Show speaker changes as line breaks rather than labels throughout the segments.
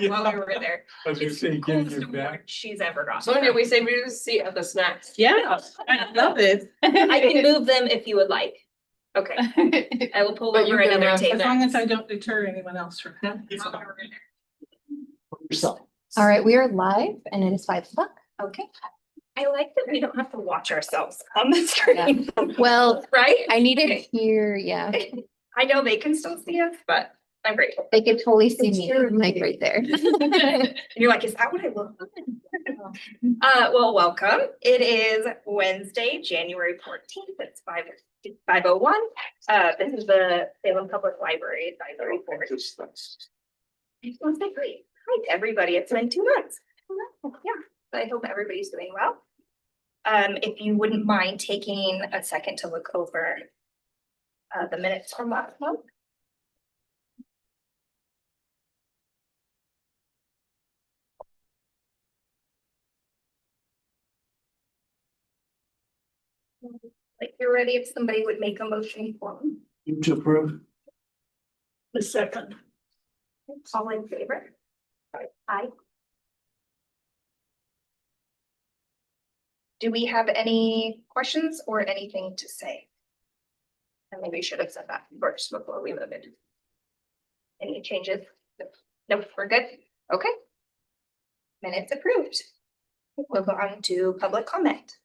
back while we were there.
I was gonna
It's
say,
the
give
coolest
you
award
back.
she's ever gotten.
Sonia, we say we just see at the snacks.
Yeah, I love it.
I can move them if you would like. Okay, I will pull
But you
over
can
another
have
table.
As long as I don't deter anyone else from that.
Yourself.
All right, we are live and it is 5 o'clock.
Okay. I like that we don't have to watch ourselves on the screen.
Well,
Right?
I needed here, yeah.
I know they can still see us, but I'm grateful.
They can totally see
It's
me,
your-
I'm like right there.
And you're like, is that what I look like? Well, welcome. It is Wednesday, January 14th. It's 5:01. This is the Salem Public Library Advisory Board. I want to say great. Hi to everybody. It's been 2 months. Yeah, I hope everybody's doing well. If you wouldn't mind taking a second to look over the minutes from last month. Like you're ready, if somebody would make a motion for me.
You to approve?
The second.
All in favor? Aye. Do we have any questions or anything to say? And maybe we should have said that first before we moved. Any changes? Nope, we're good. Okay. Minutes approved. We'll go on to public comment.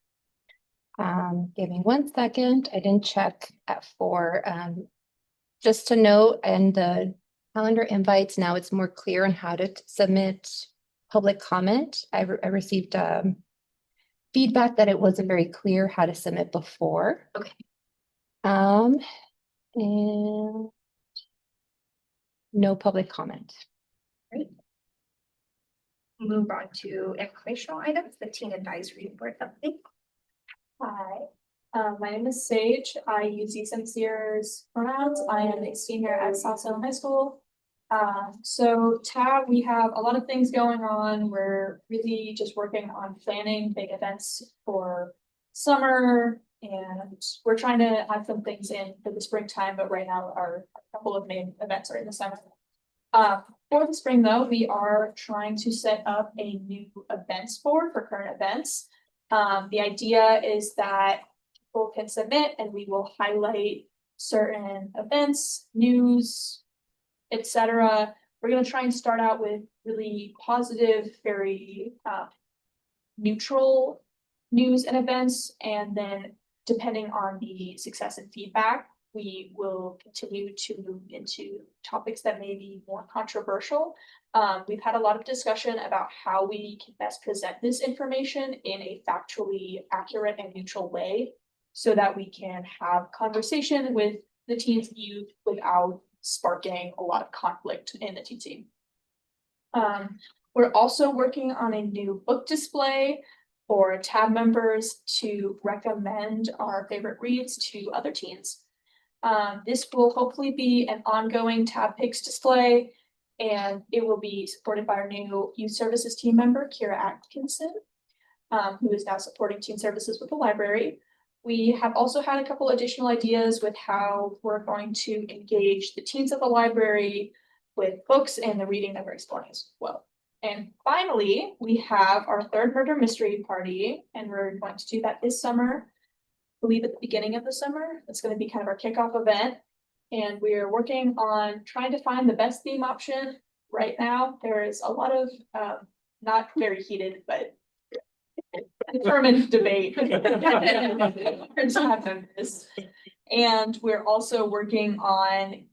Give me 1 second. I didn't check at 4. Just to note, and the calendar invites, now it's more clear on how to submit public comment. I received feedback that it wasn't very clear how to submit before.
Okay.
And no public comment.
Great. Move on to informational items, the teen advisory board update.
Hi, my name is Sage. I use he, him, theirs pronouns. I am a senior at South Salem High School. So TAB, we have a lot of things going on. We're really just working on planning big events for summer, and we're trying to have some things in for the springtime, but right now our couple of main events are in the summer. For the spring though, we are trying to set up a new events board for current events. The idea is that people can submit and we will highlight certain events, news, etc. We're going to try and start out with really positive, very neutral news and events. And then depending on the success and feedback, we will continue to move into topics that may be more controversial. We've had a lot of discussion about how we can best present this information in a factually accurate and neutral way so that we can have conversation with the teens and youth without sparking a lot of conflict in the teen team. We're also working on a new book display for TAB members to recommend our favorite reads to other teens. This will hopefully be an ongoing TAB Picks display, and it will be supported by our new youth services team member, Kira Atkinson, who is now supporting teen services with the library. We have also had a couple additional ideas with how we're going to engage the teens at the library with books and the reading that we're exploring as well. And finally, we have our 3rd murder mystery party, and we're going to do that this summer. I believe at the beginning of the summer. It's going to be kind of our kickoff event. And we're working on trying to find the best theme option right now. There is a lot of not very heated, but determined debate. And we're also working on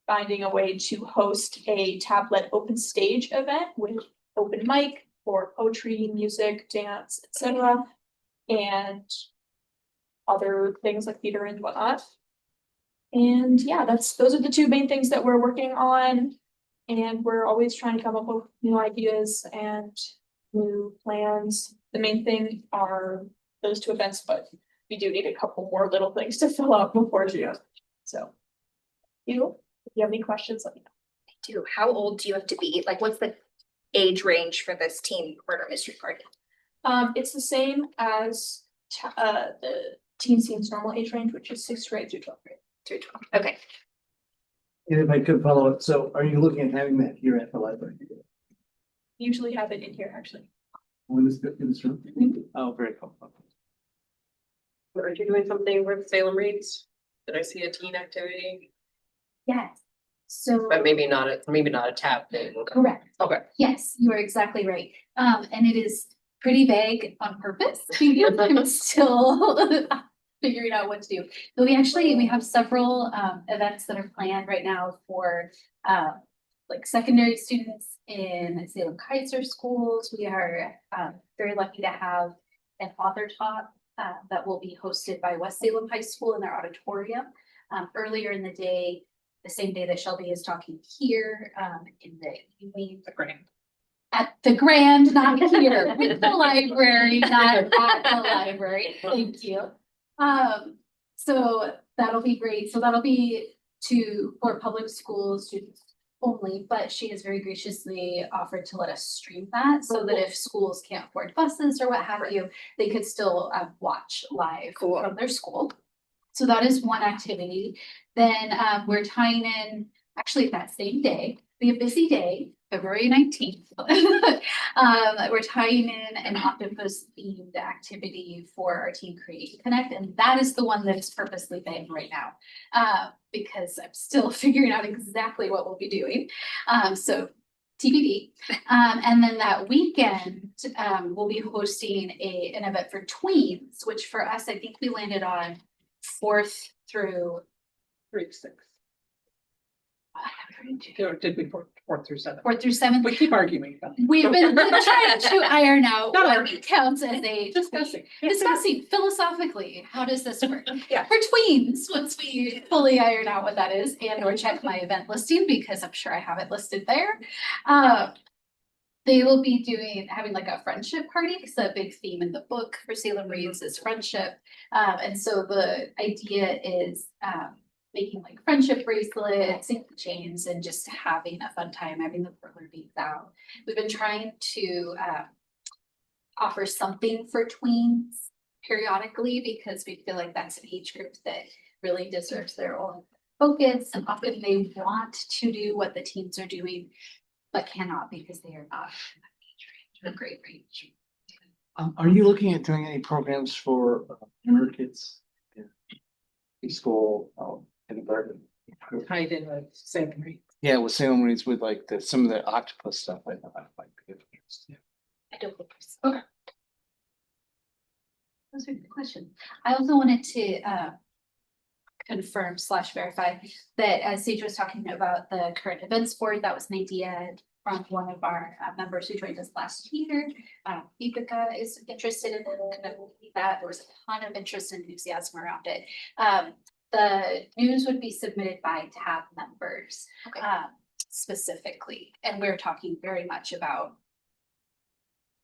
finding a way to host a tablet open stage event with open mic for poetry, music, dance, etc. And other things like theater and whatnot. And yeah, those are the 2 main things that we're working on. And we're always trying to come up with new ideas and new plans. The main thing are those 2 events, but we do need a couple more little things to fill out before June. So if you have any questions, let me know.
I do. How old do you have to be? Like, what's the age range for this teen murder mystery party?
It's the same as the teens normal age range, which is 6th grade through 12th grade.
Through 12. Okay.
And if I could follow up, so are you looking at having that here at the library?
usually have it in here, actually.
When is it in this room? Oh, very cool.
Aren't you doing something with Salem Reads? Did I see a teen activity?
Yes, so.
But maybe not a tab thing.
Correct.
Okay.
Yes, you are exactly right. And it is pretty vague on purpose. I'm still figuring out what to do. But we have several events that are planned right now for like secondary students in Salem Kaiser schools. We are very lucky to have an author talk that will be hosted by West Salem High School in their auditorium earlier in the day. The same day that Shelby is talking here, in the evening. At the Grand, not here, with the library, not at the library. Thank you. So that'll be great. So that'll be for public school students only, but she has very graciously offered to let us stream that so that if schools can't afford buses or what have you, they could still watch live from their school. So that is one activity. Then we're tying in, actually that same day, be a busy day, February 19th. We're tying in an octopus themed activity for our Teen Create Connect. And that is the one that is purposely vague right now because I'm still figuring out exactly what we'll be doing. So TBD. And then that weekend, we'll be hosting an event for tweens, which for us, I think we landed on 4th through
3-6. Or did we 4th through 7th?
4th through 7th.
We keep arguing about it.
We've been trying to iron out
Not
what
arguing.
counts as a discussing philosophically, how does this work?
Yeah.
For tweens, once we fully iron out what that is and or check my event listing, because I'm sure I have it listed there. They will be having like a friendship party, because a big theme in the book for Salem Reads is friendship. And so the idea is making like friendship bracelets, chains, and just having a fun time, having the roller beads out. We've been trying to offer something for tweens periodically because we feel like that's an age group that really deserves their own focus, and often they want to do what the teens are doing but cannot because they are not in that age range or grade range.
Are you looking at doing any programs for younger kids? In school, kindergarten?
Tied in with Salem Reads.
Yeah, with Salem Reads with like some of the octopus stuff, I know that might be of interest. Yeah.
I don't think so. Okay. Those are good questions. I also wanted to confirm / verify that as Sage was talking about the current events board, that was an idea from one of our members who joined us last year. Deepika is interested in that. There was a ton of interest and enthusiasm around it. The news would be submitted by tab members specifically, and we're talking very much about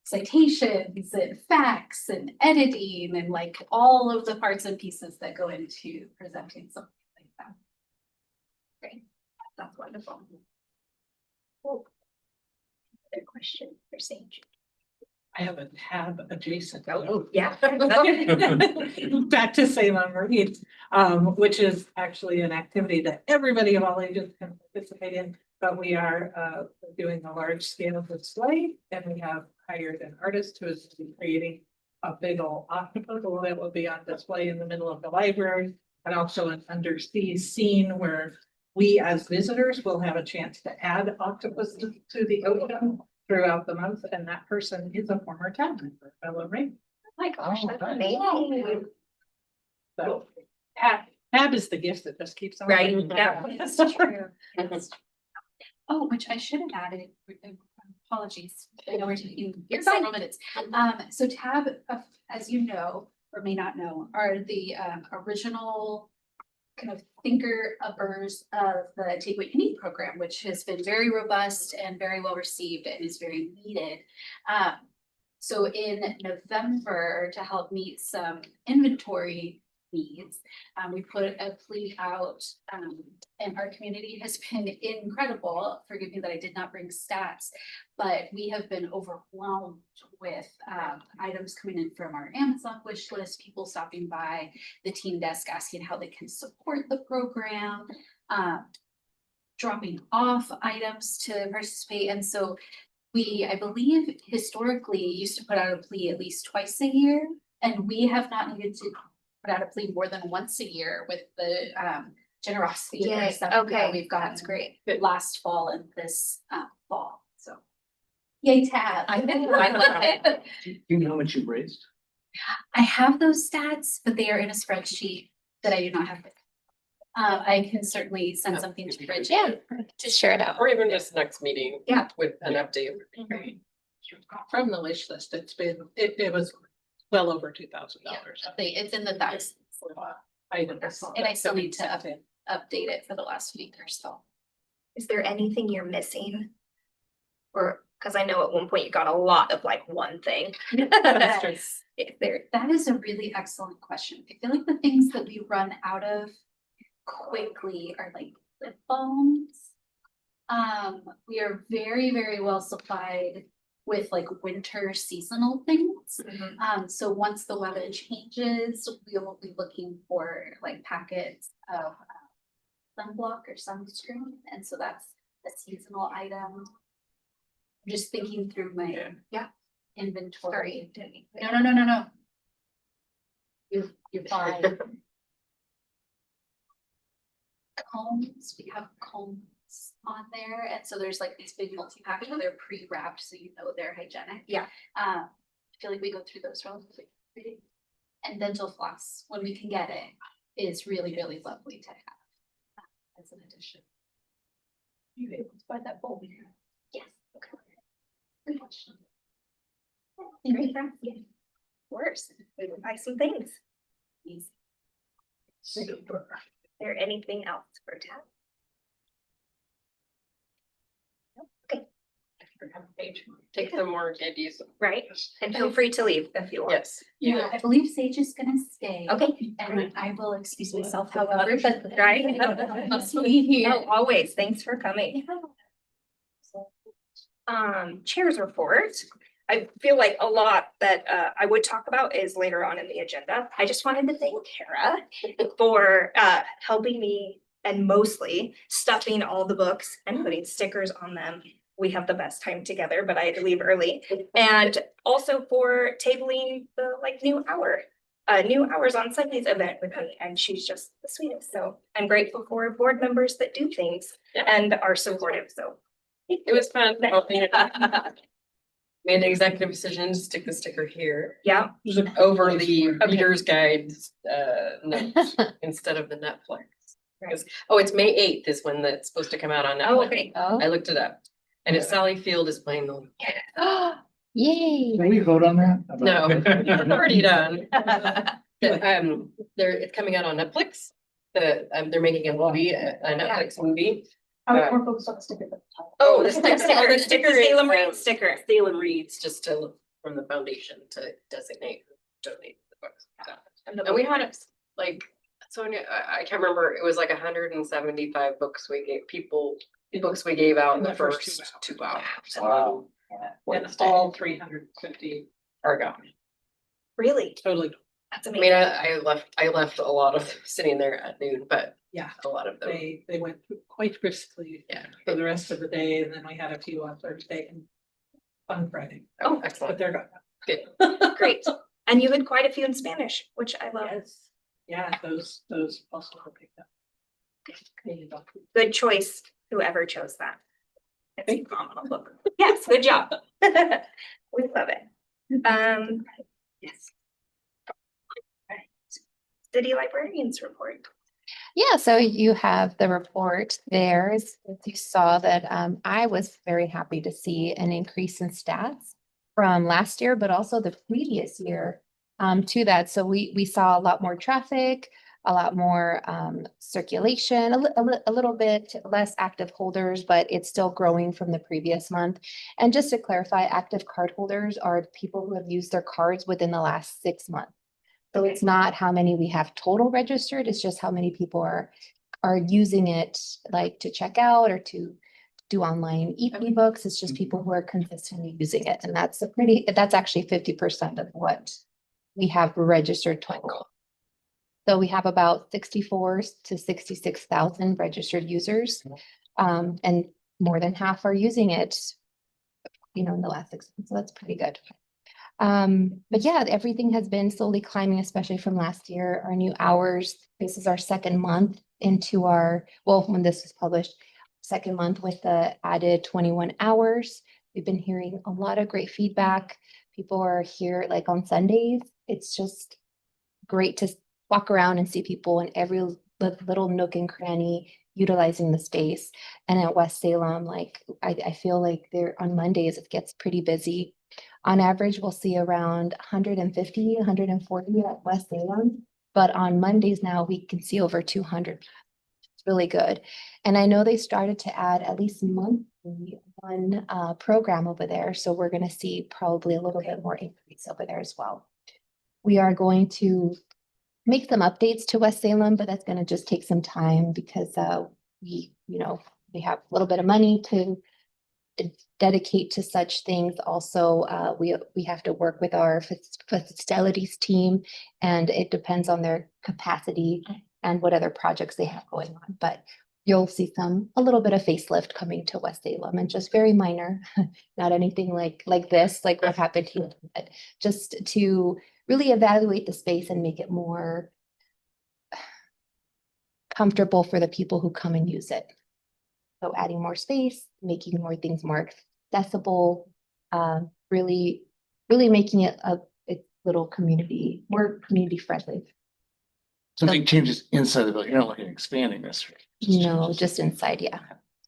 citations and facts and editing and like all of the parts and pieces that go into presenting something like that. Great, that's wonderful. Cool. Other question for Sage?
I have a tab adjacent.
Oh, yeah.
Back to Salem Reads, which is actually an activity that everybody of all ages can participate in. But we are doing a large scale display, and we have hired an artist who is creating a big old octopus that will be on display in the middle of the library, and also an undersea scene where we as visitors will have a chance to add octopus to the ocean throughout the month, and that person is a former tab member, fellow Ray.
Oh my gosh,
Oh,
that's
nice.
amazing.
So tab is the gift that just keeps on.
Right,
giving.
yeah.
That's true. Oh, which I should have added, apologies, I know we're taking several minutes. So tab, as you know, or may not know, are the original kind of thinker-uppers of the Take What You Need program, which has been very robust and very well received and is very needed. So in November, to help meet some inventory needs, we put a plea out, and our community has been incredible. Forgive me that I did not bring stats, but we have been overwhelmed with items coming in from our Amazon wish list, people stopping by the team desk asking how they can support the program, dropping off items to participate. And so we, I believe historically used to put out a plea at least twice a year. And we have not needed to put out a plea more than once a year with the generosity.
Yay,
stuff
okay,
that we've got
that's great.
last fall and this fall, so. Yay, Tab.
I love it.
Do you know how much you've raised?
I have those stats, but they are in a spreadsheet that I do not have. I can certainly send something to Bridget.
Yeah, just share it out.
Or even just next meeting.
Yeah.
With an update.
Mhm.
From the wish list, it was well over $2,000.
It's in the thousands, and I still need to update it for the last week or so.
Is there anything you're missing? Or, cause I know at one point you got a lot of like one thing. Is there,
That is a really excellent question. I feel like the things that we run out of quickly are like lip balms. We are very, very well supplied with like winter seasonal things. So once the weather changes, we will be looking for like packets of sunblock or sunscreen, and so that's a seasonal item. I'm just thinking through my inventory.
sorry, didn't mean to-
No. You're fine. Combs, we have combs on there, and so there's like these big multi-packs where they're pre-wrapped, so you know they're hygienic.
Yeah.
I feel like we go through those relatively quickly. And dental floss, when we can get it, is really, really lovely to have as an addition. You able to find that bowl? Yes. Okay. Good question. Thank you for asking.
Of course, we will buy some things.
Easy.
Is there anything else for Tab?
Take some more candies.
Right, and feel free to leave if you want.
Yes.
Yeah, I believe Sage is gonna stay.
Okay.
And I will excuse myself, however, but.
Right.
Must be here.
No, always, thanks for coming. Chairs report. I feel like a lot that I would talk about is later on in the agenda. I just wanted to thank Kara for helping me and mostly stuffing all the books and putting stickers on them. We have the best time together, but I had to leave early. And also for tabling the like new hours on Sundays event with me, and she's just the sweetest. So I'm grateful for board members that do things and are supportive, so.
It was fun. helping. Made an executive decision to stick the sticker here
Yeah,
over the reader's guides, note instead of the Netflix. Because, it's May 8th is when that's supposed to come out on
oh,
Netflix.
okay.
I looked it up. And it's Sally Field is playing the.
Yay.
Can we vote on that?
No, it's already done. It's coming out on Netflix. They're making a movie, a Netflix movie.
I was more focused on the sticker.
Oh, the sticker,
The Salem Reed sticker.
Salem Reads just to, from the foundation to designate, donate the books. And we had it like, Sonia, I can't remember, it was like 175 books we gave out in the first 2 hours.
Wow.
And all 350
Are gone.
Really?
totally.
That's
I
amazing.
mean, I left a lot of sitting there at noon, but
Yeah,
a lot of them.
they went quite briskly
Yeah.
for the rest of the day, and then we had a few on Thursday and on Friday,
Oh,
but
excellent.
they're gone.
Good.
Great. And you had quite a few in Spanish, which I love.
Yes. Yeah, those also were picked up.
Good choice, whoever chose that. It's a phenomenal book. Yes, good job. We love it. Yes. City librarians report.
Yeah, so you have the report there. As you saw that I was very happy to see an increase in stats from last year, but also the previous year to that. So we saw a lot more traffic, a lot more circulation, a little bit less active holders, but it's still growing from the previous month. And just to clarify, active card holders are people who have used their cards within the last 6 months. So it's not how many we have total registered, it's just how many people are using it like to check out or to do online ebooks. It's just people who are consistently using it. And that's that's actually 50% of what we have registered total. So we have about 64 to 66,000 registered users. And more than half are using it you know, in the last 6 months, so that's pretty good. But yeah, everything has been slowly climbing, especially from last year. Our new hours, this is our second month into our, well, when this was published, second month with the added 21 hours. We've been hearing a lot of great feedback. People are here like on Sundays. It's just great to walk around and see people in every little nook and cranny utilizing the space. And at West Salem, like I feel like there on Mondays, it gets pretty busy. On average, we'll see around 150, 140 at West Salem. But on Mondays now, we can see over 200. It's really good. And I know they started to add at least monthly one program over there. So we're going to see probably a little bit more increase over there as well. We are going to make some updates to West Salem, but that's going to just take some time because we have a little bit of money to dedicate to such things. Also, we have to work with our facilities team, and it depends on their capacity and what other projects they have going on. But you'll see a little bit of facelift coming to West Salem, and just very minor, not anything like this, like what happened here, but just to really evaluate the space and make it more comfortable for the people who come and use it. So adding more space, making more things more accessible, really making it a little community, more community friendly.
So big changes inside the building. You're not looking at expanding this.
No, just inside, yeah.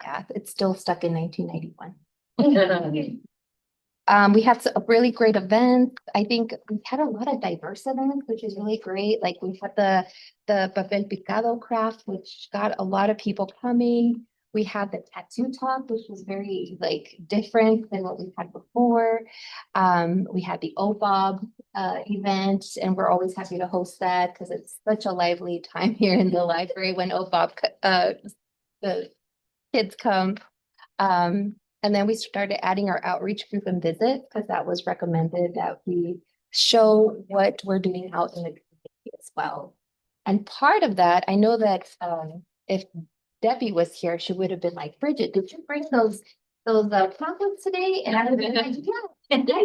Yeah, it's still stuck in 1991. We had a really great event. I think we had a lot of diverse events, which is really great. Like we had the papel picado craft, which got a lot of people coming. We had the tattoo talk, which was very like different than what we've had before. We had the OBOB event, and we're always happy to host that because it's such a lively time here in the library when OBOB the kids come. And then we started adding our outreach group and visits because that was recommended that we show what we're doing out in the community as well. And part of that, I know that if Debbie was here, she would have been like, Bridget, did you bring those pamphlets today? And I would have been like, yeah, and I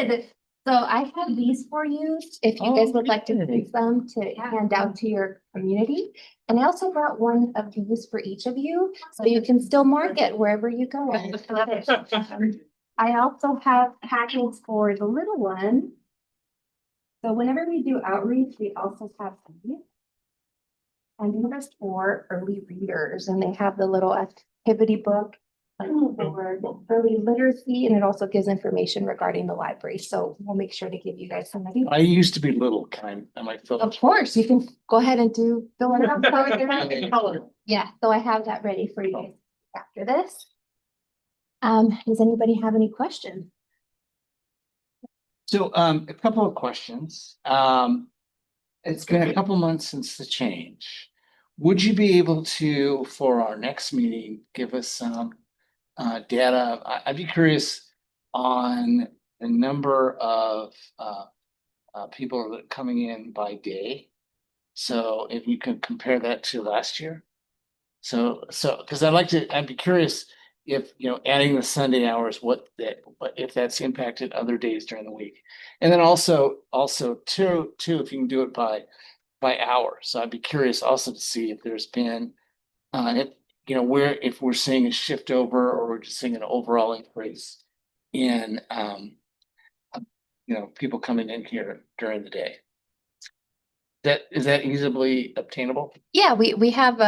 did. So I have these for you if you guys would like to take some to hand out to your community. And I also brought one of these for each of you, so you can still mark it wherever you go. I also have packets for the little one. So whenever we do outreach, we also have these. And these are for early readers, and they have the little activity book for early literacy, and it also gives information regarding the library. So we'll make sure to give you guys some of these.
I used to be little, I might fill.
Of course, you can go ahead and fill it up. Yeah, so I have that ready for you after this. Does anybody have any questions?
So a couple of questions. It's been a couple months since the change. Would you be able to, for our next meeting, give us some data? I'd be curious on the number of people that are coming in by day. So if you could compare that to last year. So because I'd be curious if, adding the Sunday hours, if that's impacted other days during the week. And then also too, if you can do it by hour. So I'd be curious also to see if there's been, if we're seeing a shift over or we're just seeing an overall increase in, people coming in here during the day. Is that easily obtainable?
Yeah, we have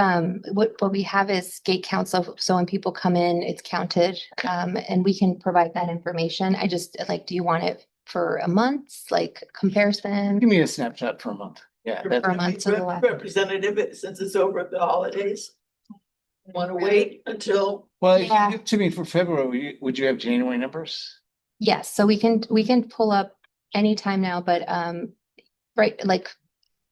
what we have is gate count. So when people come in, it's counted, and we can provide that information. I just like, do you want it for a month, like comparison?
Give me a snapshot for a month. Yeah,
For a month to the left.
Representative, since it's over the holidays. Want to wait until,
well, if
Yeah.
you give to me for February, would you have January numbers?
Yes, so we can pull up anytime now, but right, like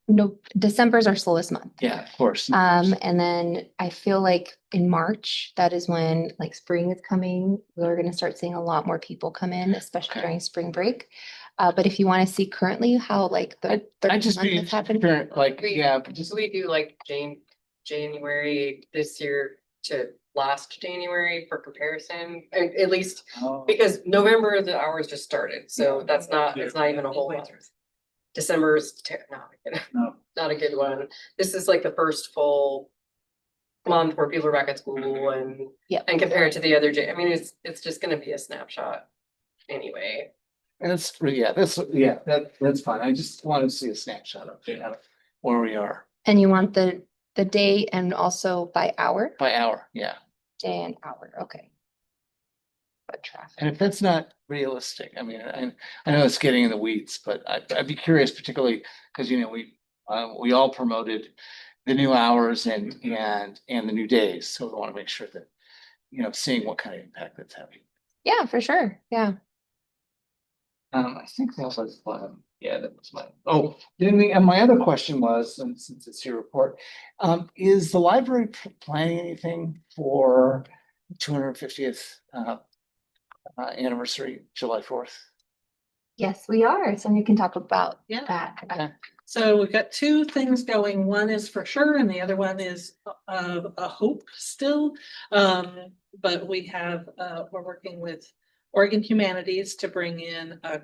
no, December's our slowest month.
Yeah, of course.
And then I feel like in March, that is when like spring is coming. We're gonna start seeing a lot more people come in, especially during spring break. But if you want to see currently how like the
I just
month
be
has happened.
like,
We-
yeah,
Just we do like January this year to last January for comparison, at least
Oh.
because November, the hours just started, so that's not, it's not even a whole lot. December's
No.
not a good one. This is like the first full month where people are back at school and
Yep.
and compared to the other I mean, it's just gonna be a snapshot anyway.
And that's that's fine. I just wanted to see a snapshot of where we are
And you want the day and also by hour?
by hour, yeah.
Day and hour, okay. Foot traffic.
And if that's not realistic, I mean, I know it's getting in the weeds, but I'd be curious particularly because, you know, we all promoted the new hours and the new days. So we want to make sure that, you know, seeing what kind of impact that's having.
Yeah, for sure. Yeah.
I think that was, yeah, that was mine. Oh, and my other question was, and since it's your report, is the library planning anything for 250th anniversary, July 4th?
Yes, we are. So you can talk about
Yeah.
that.
Okay.
So we've got two things going. One is for sure, and the other one is a hope still. But we have, we're working with Oregon Humanities to bring in a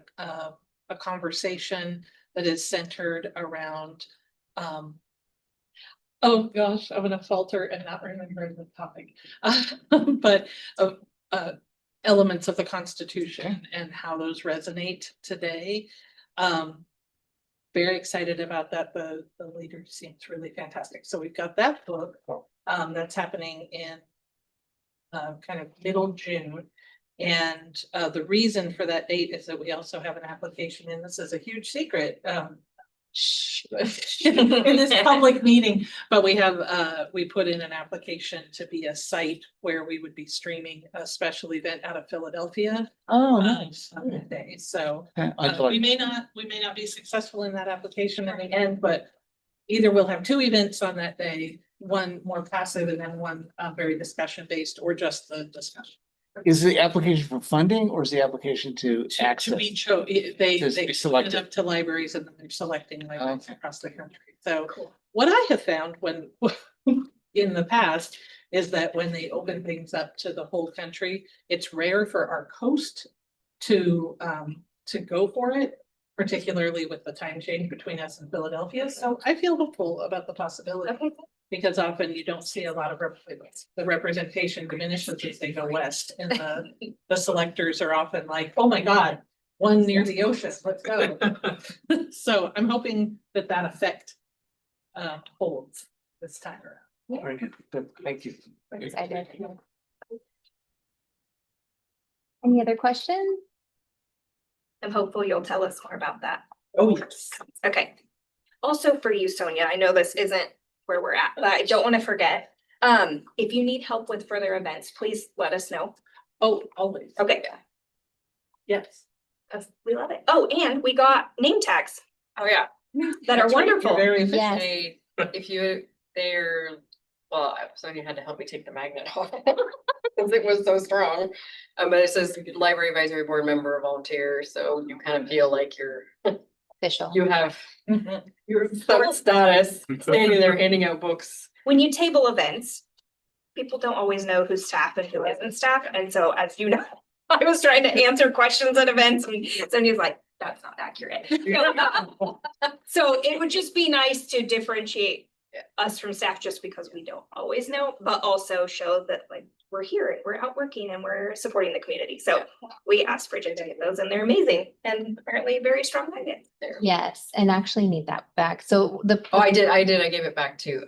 conversation that is centered around, oh gosh, I'm gonna falter and not remember the topic. But elements of the Constitution and how those resonate today. Very excited about that. The leader seems really fantastic. So we've got that book that's happening in kind of middle June. And the reason for that date is that we also have an application, and this is a huge secret. In this public meeting, but we have, we put in an application to be a site where we would be streaming a special event out of Philadelphia.
Oh,
On that day, so
Okay.
we may not be successful in that application in the end, but either we'll have two events on that day, one more passive and then one very discussion based, or just the discussion.
Is the application for funding or is the application to
To
access?
be they
To be
open it
selected.
up to libraries and then they're selecting libraries
Okay.
across the country. So what I have found when in the past is that when they open things up to the whole country, it's rare for our coast to go for it, particularly with the time change between us and Philadelphia. So I feel hopeful about the possibility. Because often you don't see a lot of the representation diminishes as they go west, and the selectors are often like, oh my God, one near the ocean, let's go. So I'm hoping that effect holds this time around.
Very good. Good. Thank you.
We're excited. Any other questions?
I'm hopeful you'll tell us more about that.
Oh, yes.
Okay. Also for you, Sonia, I know this isn't where we're at, but I don't want to forget. If you need help with further events, please let us know.
Oh, always.
Okay,
Yes.
we love it. Oh, and we got name tags
Oh, yeah.
that are
That's right, you're
wonderful.
Very
Yes.
efficient.
Well, Sonia had to help me take the magnet off. Because it was so strong. But it says library advisory board member volunteer, so you kind of feel like
Official.
you have
Mhm.
your some status standing there handing out books.
When you table events, people don't always know who's staff and who isn't staff. And so as you know, I was trying to answer questions at events and Sonia's like, that's not accurate. So it would just be nice to differentiate us from staff just because we don't always know, but also show that like we're here, we're out working and we're supporting the community. So we asked Bridget to get those and they're amazing and apparently very strong magnets there.
Yes, and actually need that back. So
Oh, I did. I gave it back to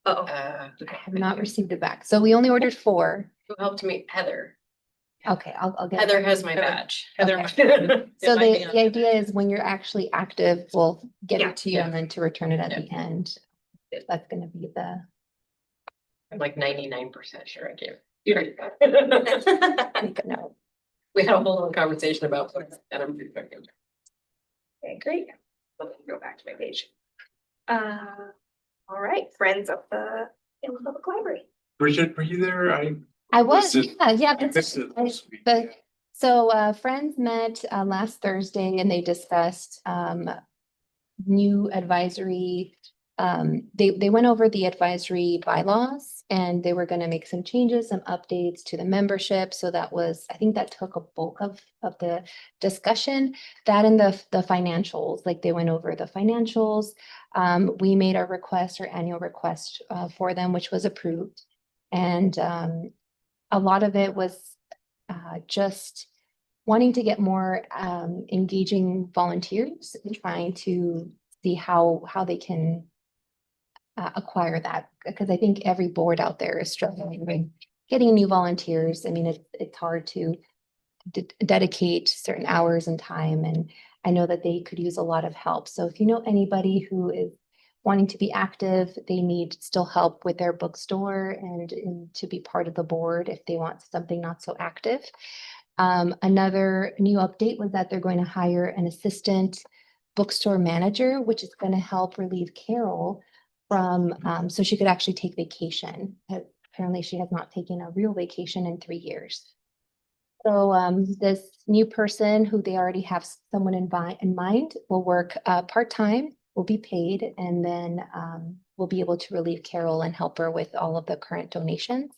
Uh-oh.
I have not received it back. So we only ordered 4.
who helped me, Heather.
Okay, I'll get. it
Heather
back.
has my
Heather.
badge.
Heather.
Okay. So
It might be
the
on-
idea is when you're actually active, we'll get
Yeah,
it to you
yeah.
and then to return it at
Yeah.
the end. That's gonna be the.
I'm like 99% sure I gave.
You're-
No.
We had a whole little conversation about books and I'm.
Okay, great. Let me go back to my page. All right, friends of the Salem Public Library.
Bridget, were you there?
I was,
This is-
yeah.
This is
I-
sweet.
So Friends met last Thursday and they discussed new advisory They went over the advisory bylaws and they were gonna make some changes, some updates to the membership. So that was, I think that took a bulk of the discussion. That and the financials, like they went over the financials. We made our request, our annual request for them, which was approved. And a lot of it was just wanting to get more engaging volunteers and trying to see how they can acquire that, because I think every board out there is struggling with getting new volunteers. I mean, it's hard to dedicate certain hours and time, and I know that they could use a lot of help. So if you know anybody who is wanting to be active, they need still help with their bookstore and to be part of the board if they want something not so active. Another new update was that they're going to hire an assistant bookstore manager, which is going to help relieve Carol from, so she could actually take vacation. Apparently she has not taken a real vacation in 3 years. So this new person who they already have someone in mind will work part-time, will be paid, and then will be able to relieve Carol and help her with all of the current donations.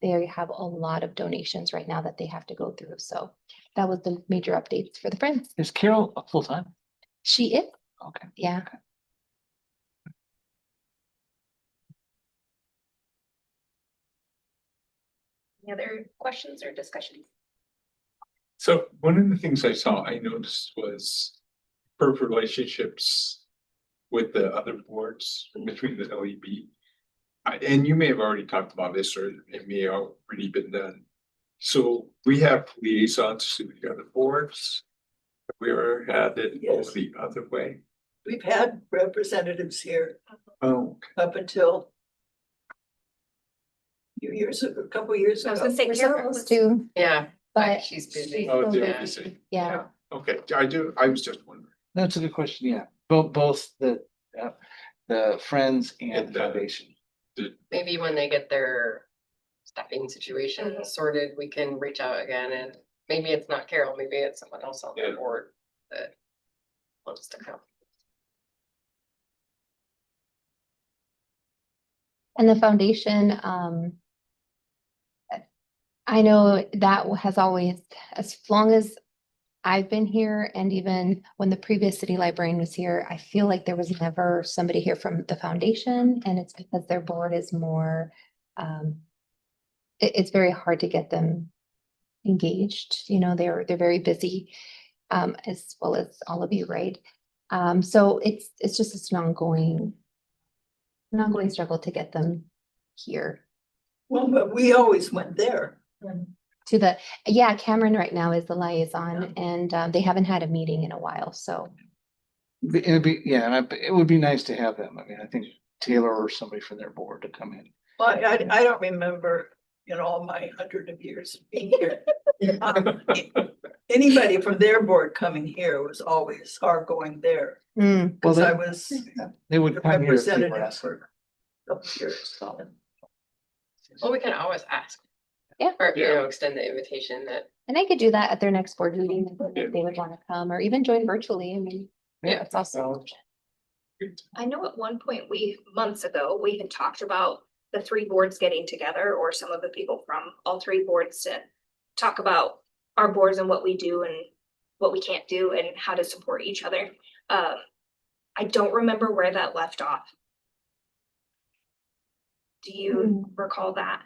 They have a lot of donations right now that they have to go through. So that was the major updates for the Friends.
Is Carol a full-time?
She is,
Okay.
yeah.
Any other questions or discussions?
So one of the things I noticed was perfect relationships with the other boards between the LEB. And you may have already talked about this, or it may have already been done. So we have liaisons to the other boards. Have we ever had it go
Yes.
the other way?
We've had representatives here
Oh,
up until a couple years
I was
ago.
gonna say
We're
Carol
supposed
was,
to,
Yeah,
but
she's
she's
busy.
Oh,
still
they're
busy.
busy.
Yeah.
okay, I was just wondering.
That's a good question, yeah. Both the Friends and
And the-
Foundation.
Maybe when they get their staffing situation
Mhm.
sorted, we can reach out again, and maybe it's not Carol, maybe it's someone else on the
Yeah.
board that wants to come.
And the foundation, I know that has always, as long as I've been here, and even when the previous city librarian was here, I feel like there was never somebody here from the foundation, and it's because their board is more, it's very hard to get them engaged, you know, they're very busy, as well as all of you, right? So it's just, it's an ongoing struggle to get them here.
Well, but we always went there.
To the, yeah, Cameron right now is the liaison, and they haven't had a meeting in a while, so.
It'd be, yeah, and it would be nice to have them. I mean, I think Taylor or somebody from their board to come in.
Well, I don't remember in all my 100 of years of being here. Anybody from their board coming here was always our going there,
Well,
because I
they,
was
they would
the
come here if they were
representative
asking.
for a couple years. So.
Well, we can always ask.
Yeah.
Or, extend the invitation that,
And I could do that at their next board meeting
Yeah.
if they would want to come, or even join virtually. I mean,
Yeah.
it's also.
I know at one point months ago, we had talked about the three boards getting together, or some of the people from all three boards to talk about our boards and what we do and what we can't do and how to support each other. I don't remember where that left off. Do you recall that?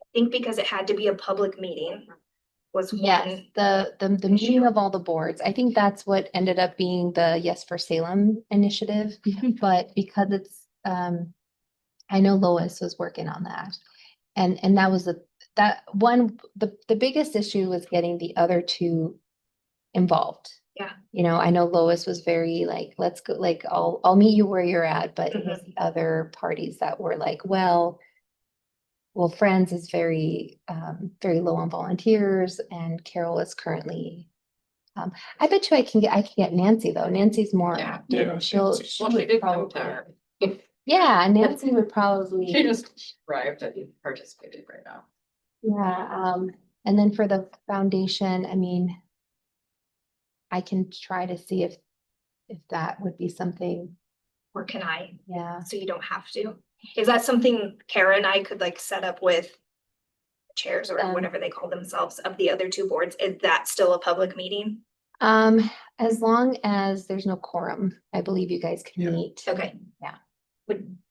I think because it had to be a public meeting was
Yes,
one.
the meeting of all the boards. I think that's what ended up being the Yes for Salem initiative, but because it's, I know Lois was working on that. And that was the biggest issue was getting the other two involved.
Yeah.
You know, I know Lois was very like, let's go, like, I'll meet you where you're at, but it was the other parties that were like, well, Friends is very low on volunteers, and Carol is currently, I bet you I can get Nancy though. Nancy's more
Yeah.
active,
Yeah,
and she'll,
Nancy.
she
well, she
would
did come to
probably,
our,
yeah, Nancy would
she
probably,
just arrived and participated right now.
yeah, and then for the foundation, I mean, I can try to see if that would be something
Or can I?
Yeah.
So you don't have to? Is that something Kara and I could like set up with chairs or whatever they call themselves of the other two boards? Is that still a public meeting?
As long as there's no quorum, I believe you guys can
Yeah.
meet.
Okay.
Yeah.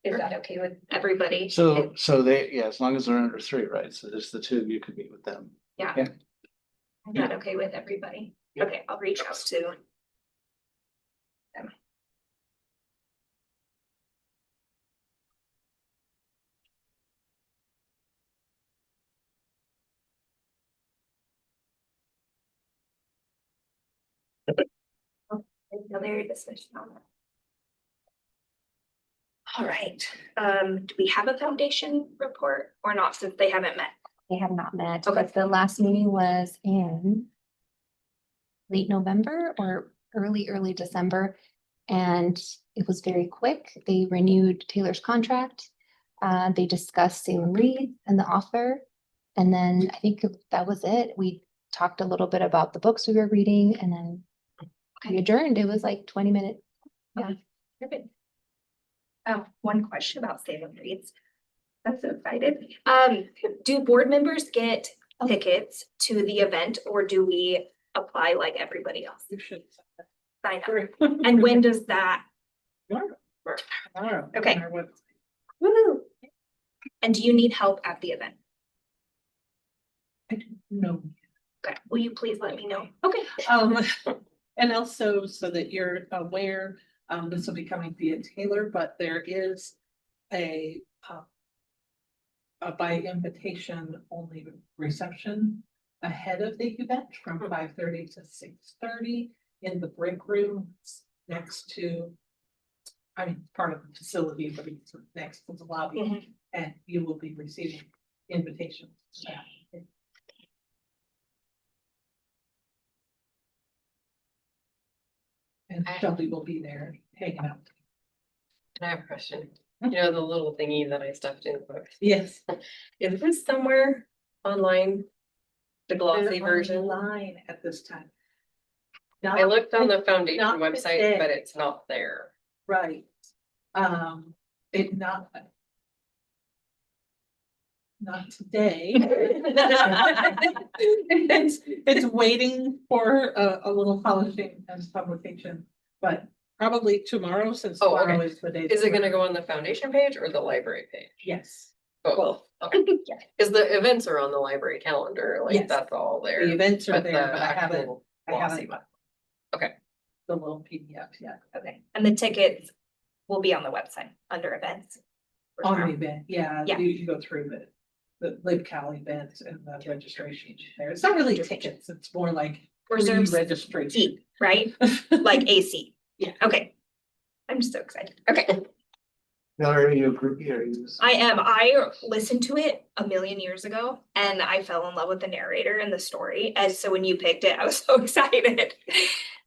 Is that okay with everybody?
So, yeah, as long as they're under three, right? So there's the two of you could meet with them.
Yeah.
Yeah.
Is that okay with everybody? Okay, I'll reach out to them. Another discussion on that. All right, do we have a foundation report or not, since they haven't met?
They have not met,
Okay.
but the last meeting was in late November or early December. And it was very quick. They renewed Taylor's contract. They discussed Salem Reed and the offer. And then I think that was it. We talked a little bit about the books we were reading and then we adjourned. It was like 20 minutes. Yeah.
Perfect. One question about Salem Reads. I'm so excited. Do board members get tickets to the event or do we apply like everybody else?
You should.
Sign up. And when does that?
Tomorrow.
Okay.
On our website.
Woo! And do you need help at the event?
No.
Okay, will you please let me know? Okay.
And also so that you're aware, this will be coming via Taylor, but there is a by invitation only reception ahead of the event from 5:30 to 6:30 in the break room next to, I mean, part of the facility, but it's next to the lobby, and you will be receiving invitations to that. And Shelby will be there hanging out.
I have a question. You know, the little thingy that I stuffed in the book.
Yes.
Is this somewhere online? The glossy version?
Line at this time.
I looked on the foundation
not
website,
today.
but it's not there.
Right. It not. Not today. It's waiting for a little polishing and publication, but probably tomorrow, since
Oh,
tomorrow
okay.
is the day.
Is it gonna go on the foundation page or the library page?
Yes,
Both. Okay. Cause the events are on the library calendar, like
Yes.
that's all there.
the events are
But
there,
the
but I haven't,
actual
I
glossy
haven't.
one. Okay.
The little PDF yet.
Okay, and the tickets will be on the website under events. for
On the
tomorrow.
event, yeah,
Yeah.
you go through the LibCal events and the registration there. It's not really tickets, it's more like
Reserve
registration.
seat, right? Like a seat.
Yeah.
Okay. I'm just so excited. Okay,
Now, are you a groupie? Are you?
I am. I listened to it a million years ago and I fell in love with the narrator and the story. And so when you picked it, I was so excited.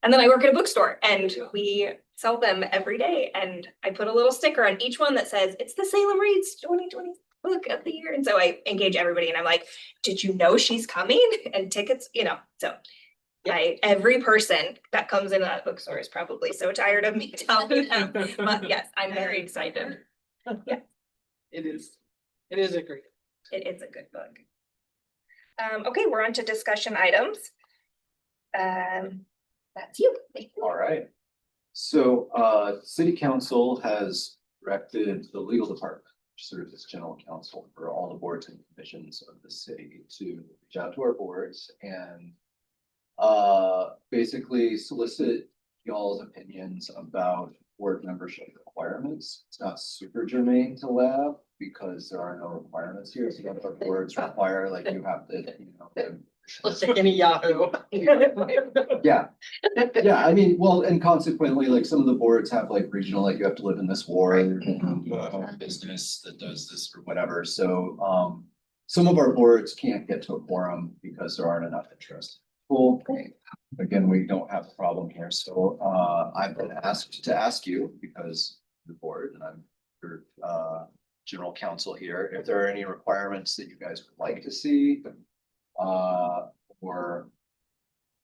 And then I work at a bookstore and we sell them every day. And I put a little sticker on each one that says, it's the Salem Reads 2020 book of the year. And so I engage everybody and I'm like, did you know she's coming? And tickets, so. Every person that comes into that bookstore is probably so tired of me telling them, but yes, I'm very excited.
It is a great.
It is a good book. Okay, we're on to discussion items. That's you.
All right. So, city council has directed the legal department, which serves as general counsel for all the boards and commissions of the city, to reach out to our boards and basically solicit y'all's opinions about board membership requirements. It's not super germane to lab because there are no requirements here. So our boards require, like, you have to,
Let's take any Yahoo.
Yeah, yeah, I mean, well, and consequently, like, some of the boards have like regional, like you have to live in this ward, and you have a business that does this or whatever, so, some of our boards can't get to a quorum because there aren't enough interest. Well, again, we don't have a problem here, so, I've been asked to ask you, because the board, and I'm your, general counsel here, if there are any requirements that you guys would like to see, or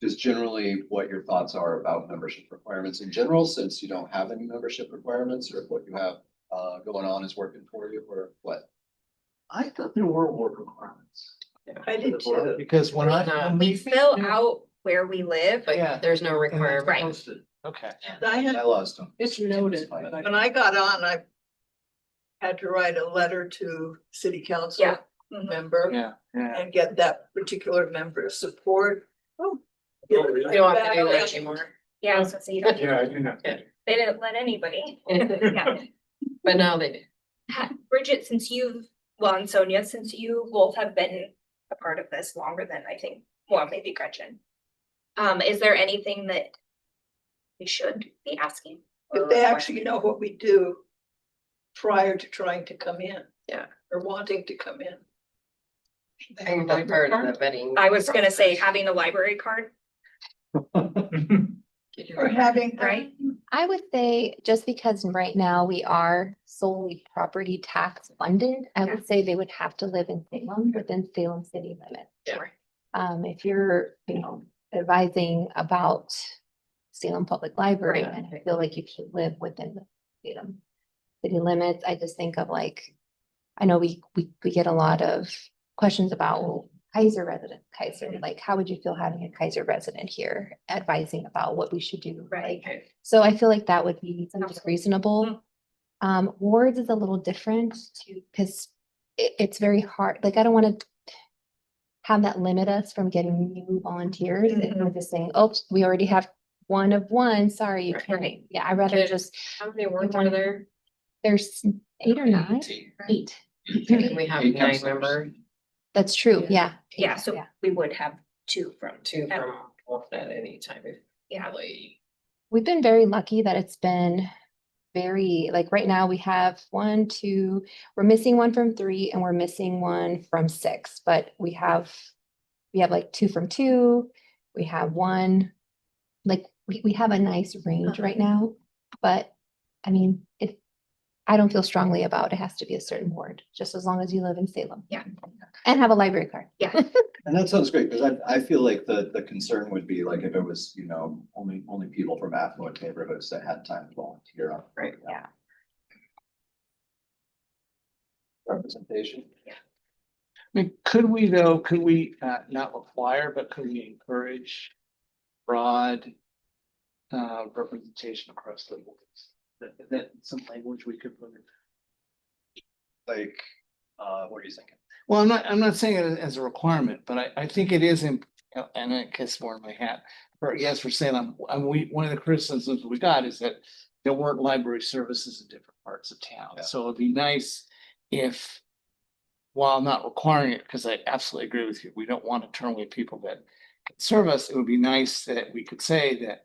just generally what your thoughts are about membership requirements in general, since you don't have any membership requirements, or if what you have going on is working for you, or what?
I thought there were work requirements.
I did too.
Because when when
We fill out where we live.
But
Yeah.
there's no requirement.
Right.
Posted. Okay.
I had,
Bylaws don't.
It's noted.
when I got on, I had to write a letter to city council
Yeah.
member
Yeah, yeah.
and get that particular member's support.
Oh.
Get
You
it
don't have to do
back.
that anymore.
Yeah, I was gonna say, you don't-
Yeah, I do not.
Yeah.
they didn't let anybody. Yeah.
But now they do.
Bridget, and Sonia, since you both have been a part of this longer than I think, well, maybe Gretchen. Is there anything that we should be asking?
If they actually know what we do prior to trying to come in.
Yeah.
Or wanting to come in.
I think that's part of the vetting.
I was gonna say having the library card,
Or having.
right?
I would say just because right now we are solely property tax funded, I would say they would have to live in Salem, within Salem city limits.
Yeah.
If you're, advising about Salem Public Library,
Right.
and I feel like you should live within the Salem city limits, I just think of like, I know we get a lot of questions about, well, Kaiser resident, like, how would you feel having a Kaiser resident here advising about what we should do?
Right.
Like, so I feel like that would be something
Absolutely.
reasonable. Wards is a little different too, because it's very hard, like, I don't want to have that limit us from getting new volunteers, and we're just saying, oh, we already have one of one, sorry, you can't.
Right.
Yeah, I'd rather
Okay.
just,
How many wards are there?
there's 8 or 9, 8.
And we have 9
counselors.
member,
That's true,
Yeah.
yeah.
Yeah, so we would have two from.
2 from off at any time. If
Yeah.
really.
We've been very lucky that it's been very, like, right now we have 1, 2, we're missing 1 from 3 and we're missing 1 from 6, but we have like 2 from 2, we have 1, like, we have a nice range right now, but I mean, I don't feel strongly about it has to be a certain ward, just as long as you live in Salem.
Yeah.
And have a library card.
Yeah.
And that sounds great, because I feel like the concern would be like if it was, only people from affluent neighborhoods that had time to volunteer on.
Right,
yeah.
Representation.
I mean, could we not require, but could we encourage broad representation across the boards? That some language we could put in.
Like, what are you thinking?
Well, I'm not saying it as a requirement, but I think it is, and I guess more in my hat. For Salem, one of the criticisms we got is that there weren't library services in different parts of town.
Yeah.
So it'd be nice if, while not requiring it, because I absolutely agree with you, we don't want to turn away people that can serve us. It would be nice that we could say that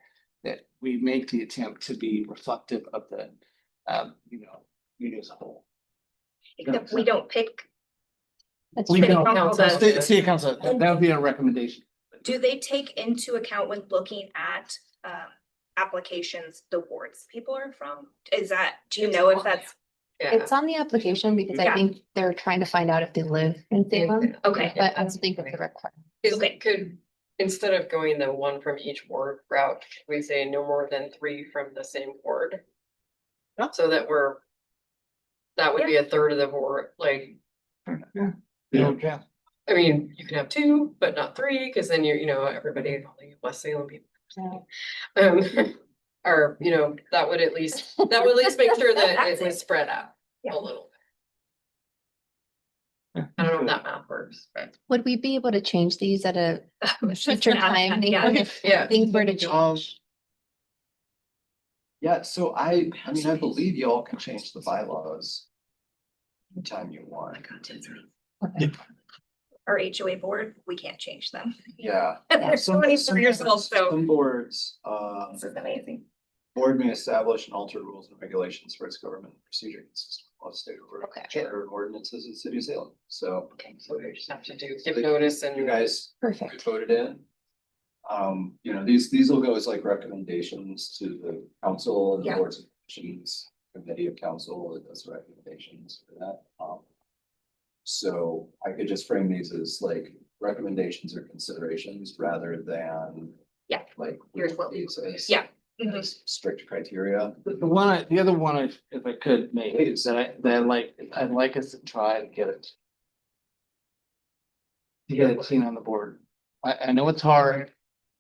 we make the attempt to be reflective of the, community as a whole.
Except we don't pick,
That's
We
true.
don't,
Council does.
city council, that would be a recommendation.
do they take into account when looking at applications, the wards people are from? Do you know if that's,
Yeah.
It's on the application because I
Yeah.
think they're trying to find out if they live in Salem,
okay,
but I don't think it's a requirement.
Is could, instead of going the 1 from each ward route, should we say no more than 3 from the same ward? So that that would be a third of the board, like,
Yeah.
I mean, you can have 2, but not 3, because then everybody, only West Salem people. Or, that would at least make sure that it was spread out
Yeah.
a little. I don't know if that math works, but
Would we be able to change these at a future time?
Yeah.
If
yeah.
things were to change?
Yeah, so I believe y'all can change the bylaws anytime you want.
our HOA board, we can't change them.
Yeah.
There's so many for yourself, so
Some boards,
this is amazing.
board may establish and alter rules and regulations for its government procedure consistent with state or
Okay.
charter and ordinances in the city of Salem. So
Okay, so we just have to give notice and.
you guys
Perfect.
voted in. These will go as like recommendations to the council and the
Yeah.
boards and commissions, committee of council that does recommendations for that. So I could just frame these as like recommendations or considerations rather than.
Yeah.
Like.
Here's what
these as-
yeah. Mhm.
as strict criteria.
The other one, if I could make, is that I'd like us to try to get it. To get a team on the board. I know it's hard,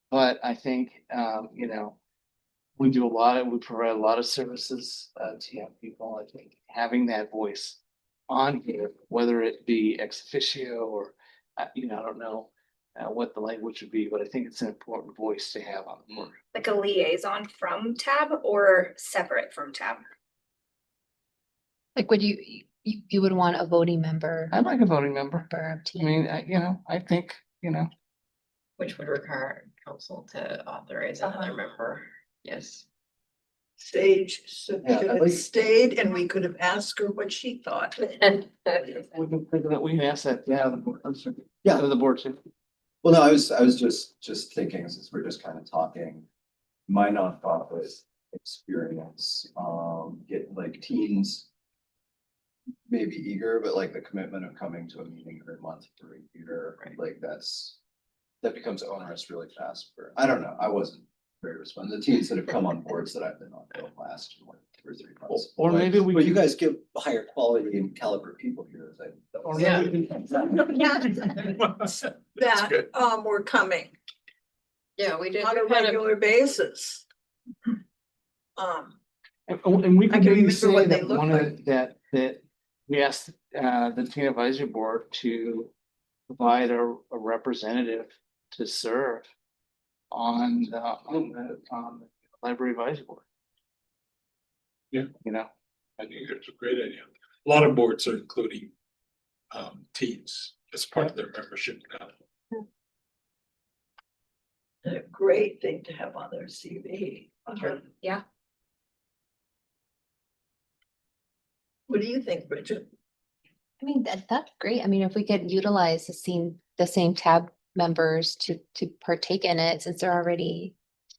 but I think, you know, we provide a lot of services, to young people. I think having that voice on here, whether it be ex officio or, you know, I don't know what the language would be, but I think it's an important voice to have on the board.
Like a liaison from tab or separate from tab?
Like, would you would want a voting member?
I'd like a voting member.
Member of
I
team.
mean, you know, I think, you know,
Which would require council to authorize another member, yes.
Sage, so
Yeah,
should
I'd
have
like-
stayed and we could have asked her what she thought.
we can ask that, yeah, the board, I'm sorry.
Yeah.
The board too.
Well, no, I was just thinking, since we're just kind of talking, my nonprofit experience, get like teens. Maybe eager, but like the commitment of coming to a meeting every month for a year, like that becomes onerous really fast for, I don't know, I wasn't very responsive. The teens that have come on boards that I've been on for the last 2 or 3 months.
Or maybe we
But you
could-
guys give higher quality and caliber people here, as I.
Or
Yeah.
maybe-
That's
That,
good.
were coming
Yeah, we did.
on a
we had
regular basis.
And we
I
can
can
maybe
remember
say
what they
that
look
one
like.
of that we asked the teen advisory board to provide a representative to serve on the library advisory board.
Yeah.
You know,
I think it's a great idea. A lot of boards are including teens as part of their membership now.
A great thing to have on their CV.
Yeah.
What do you think, Bridget?
I mean, that's great. I mean, if we could utilize the same tab members to partake in it, since they're already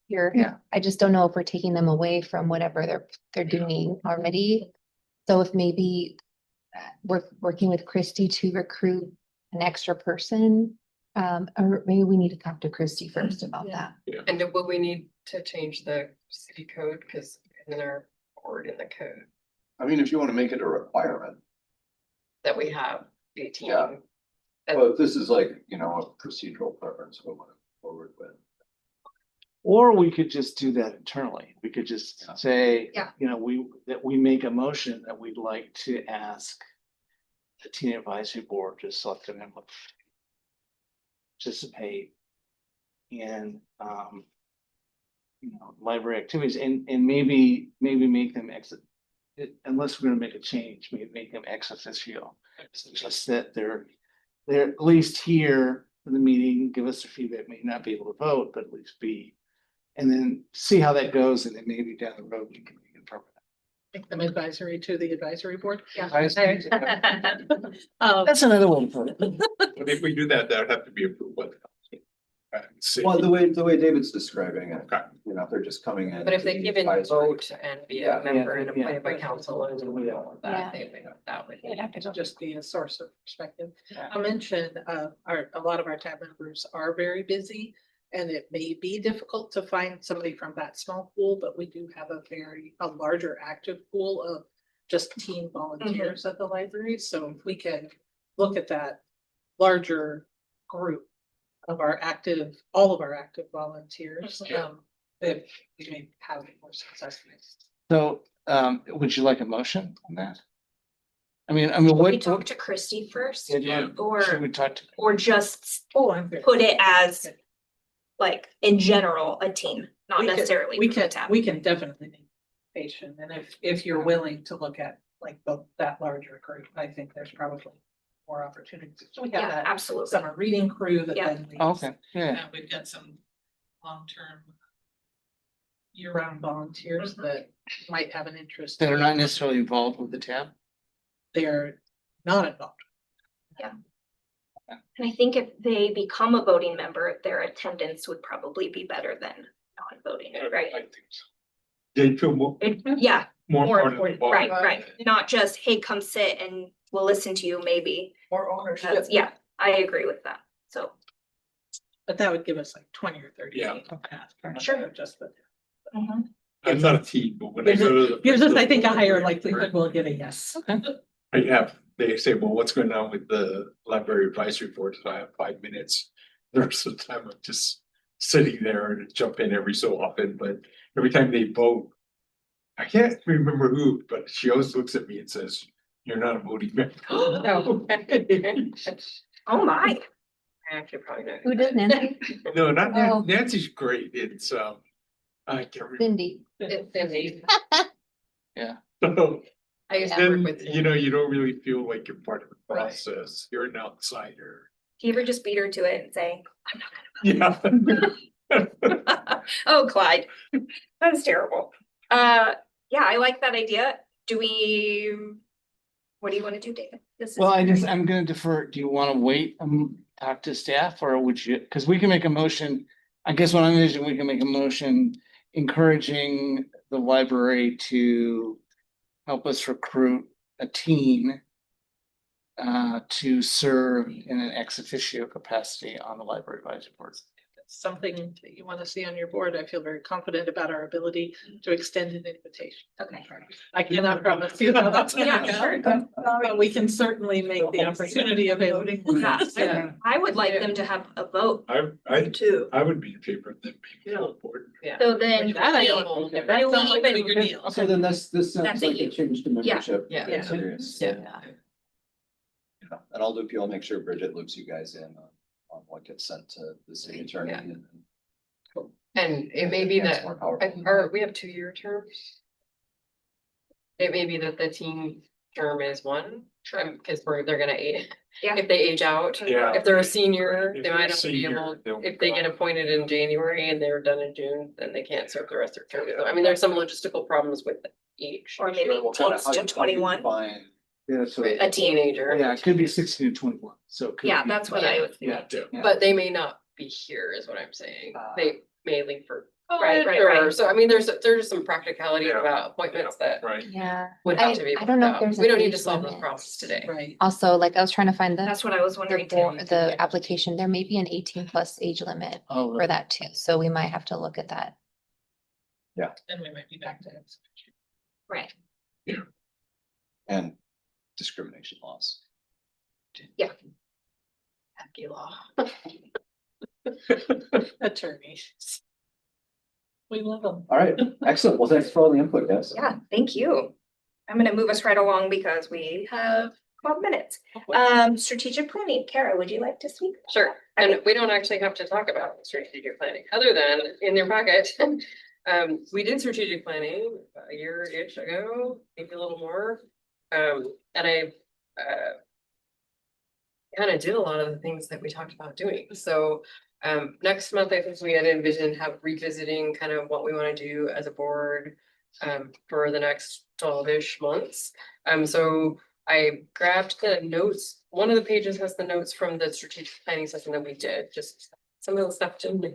here.
Yeah.
I just don't know if we're taking them away from whatever they're doing already. So if maybe we're working with Christy to recruit an extra person, or maybe we need to talk to Christy first about that.
And then will we need to change the city code, because in our board in the code
I mean, if you want to make it a requirement,
that we have 18.
Yeah. but this is like, you know, a procedural preference we want to move forward with.
or we could just do that internally. We could just
Yeah.
say,
Yeah.
you know, we make a motion that we'd like to ask the teen advisory board to select a member, participate in, you know, library activities and maybe make them exit. Unless we're gonna make a change, maybe make them ex officio. It's just that they're at least here for the meeting, give us their feedback, may not be able to vote, but at least be. And then see how that goes, and then maybe down the road, we can make it permanent.
Make them advisory to the advisory board.
That's
Um,
another one for it.
But if we do that, that would have to be approved by the council. City.
Well, the way David's describing it,
Okay.
you know, if they're just coming in.
But if
to
they
the
give in
advisory-
vote and be
Yeah,
a member and
yeah,
appointed by council and we don't want
Yeah.
that, that would.
It'd have to just be a source of perspective.
Yeah.
I mentioned, a lot of our tab members are very busy. And it may be difficult to find somebody from that small pool, but we do have a larger active pool of just teen volunteers at the library. So if we can look at that larger group of all of our active volunteers, if we may have more success.
So, would you like a motion on that? I mean,
We
what?
talk to Christy first,
Yeah, Should
or
we talk to?
just
I'm very.
put it as like in general, a team, not
We can-
necessarily.
We
for the
can,
tab.
we can definitely make patient, and if you're willing to look at like that larger group, I think there's probably more opportunities. So we have
Yeah,
that
absolutely.
summer reading crew that
Yeah.
then leads.
Okay, yeah,
And we've got some long-term year-round volunteers that might have an interest.
that are not necessarily involved with the tab.
They're not involved.
And I think if they become a voting member, their attendance would probably be better than non-voting, right?
I think so. They feel more
Yeah, more
part of the
important,
body.
right, not just, hey, come sit and we'll listen to you, maybe.
More ownership.
Yeah, I agree with that. So,
But that would give us like 20 or 30
Yeah.
days to pass. for
Sure.
adjustment.
I'm not a teen, but when I
Gives
go to.
Gives us, I think, a higher likelihood we'll get a yes.
I have, they say, well, what's going on with the library advisory board? So I have 5 minutes. There's some time of just sitting there and jump in every so often, but every time they vote. I can't remember who, but she always looks at me and says, you're not a voting member.
No.
oh my,
Actually, probably not.
Who did Nancy?
No, not
Oh.
Nancy's great. It's, I can't remember.
Cindy.
It's amazing.
So,
I used to work
then,
with.
you know, you don't really feel like you're part of the
Right.
process. You're an outsider.
do you ever just beat her to it and say, I'm not
Yeah.
gonna. Oh, Clyde, that's terrible. Yeah, I like that idea. Do we? What do you want to do, David? This is.
Well, I'm gonna defer. Do you want to wait and talk to staff or would you, because we can make a motion. I guess what I'm envisioning, we can make a motion encouraging the library to help us recruit a team to serve in an ex officio capacity on the library advisory board.
Something that you want to see on your board, I feel very confident about our ability to extend an invitation.
Okay.
I cannot promise you that that's gonna
Yeah, sure.
happen, but we can certainly make the opportunity available.
Yeah, I would like them to have a vote
I
Too.
would be in favor of them being full board.
Yeah.
So then.
That I don't, that sounds like a bigger deal.
So then this
That's
sounds
a
like a
you.
change to membership.
Yeah.
Yeah.
Serious.
Yeah.
Yeah, and I'll loop you, I'll make sure Bridget loops you guys in on what gets sent to the city attorney
Yeah.
and.
And it may be
Yeah, it's
that,
more powerful.
or we have 2-year terms. It may be that the team term is one, because they're gonna age,
Yeah.
if they age out.
Yeah.
If they're a senior,
If
they
they're
might
a
not be
senior,
able,
they'll
if they
go.
get appointed in January and they're done in June, then they can't serve the rest of their term. So, I mean, there's some logistical problems with age.
Or maybe close to 21,
Fine.
Yeah, so,
A teenager.
yeah, it could be 16 to 21, so. it could
yeah,
be-
that's what I was
Yeah.
thinking.
Yeah.
But they may not be here is what I'm saying. They may leave for.
Right, right,
or-
right.
So I mean, there's some practicality
Yeah.
about appointments that
Right.
Yeah.
would have to be.
I don't know if
worked out.
there's
We
an
don't need to
age
solve those
limit.
problems today.
Right.
Also, like I was trying to find
That's what I was wondering too.
the application, there may be an 18+ age limit
Oh,
for that too, so we might have to look at that.
Then we might be back to it.
Right,
And discrimination laws.
Happy law.
Attorneys. We love them.
All right, excellent. Well, thanks for all the input, guys.
yeah, thank you. I'm gonna move us right along because we have 12 minutes. Strategic planning, Kara, would you like to speak?
Sure, and we don't actually have to talk about strategic planning, other than in their packet. We did strategic planning a year-ish ago, maybe a little more. And I kind of did a lot of the things that we talked about doing. So next month, I think we had envisioned revisiting kind of what we want to do as a board for the next 12-ish months. So I grabbed the notes. One of the pages has the notes from the strategic planning session that we did, just some of the stuff didn't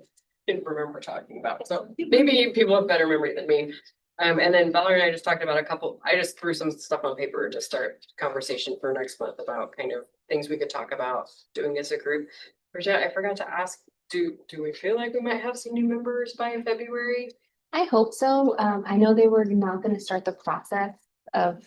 remember talking about. So maybe people have better memory than me. And then Valerie and I just talked about I just threw some stuff on paper to start conversation for next month about kind of things we could talk about doing as a group. Bridget, I forgot to ask, do we feel like we might have some new members by February?
I hope so. I know they were not gonna start the process of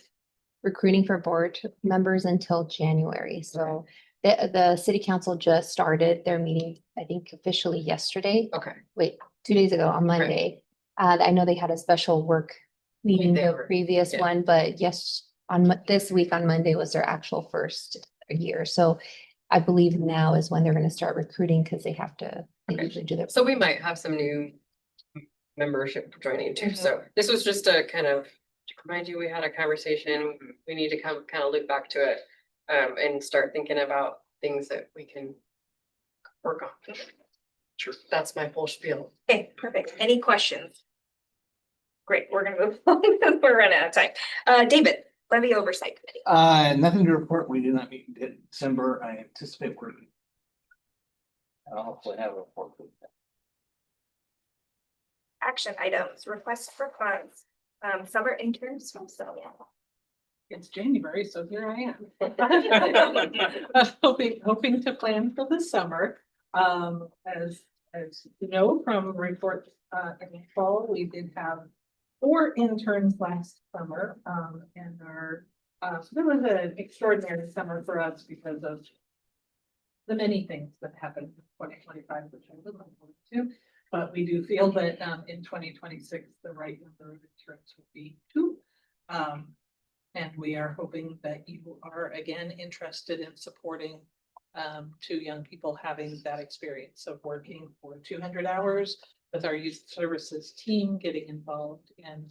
recruiting for board members until January, so the city council just started their meeting, I think officially yesterday.
Okay.
Wait, 2 days ago on Monday. I know they had a special work meeting
They
the
were-
previous
yeah.
one, but yes, this week on Monday was their actual first year, so I believe now is when they're gonna start recruiting, because they have to, they
Okay.
usually do their.
So we might have some new membership joining too. So this was just a kind of to remind you, we had a conversation. We need to kind of look back to it and start thinking about things that we can work on.
Sure.
That's my whole spiel.
Okay, perfect. Any questions? Great, we're gonna move on because we're running out of time. David, levy oversight committee.
Nothing to report. We did not meet in December. I anticipate working. I'll hopefully have a report. for that.
Action items, requests for funds, summer interns from Salem.
it's January, so here I am. Hoping to plan for the summer. As you know from reports, in the fall, we did have 4 interns last summer, and so it was an extraordinary summer for us because of the many things that happened in 2025, which I would like to. But we do feel that in 2026, the right number of interns would be 2. And we are hoping that you are again interested in supporting 2 young people having that experience of working for 200 hours with our youth services team, getting involved in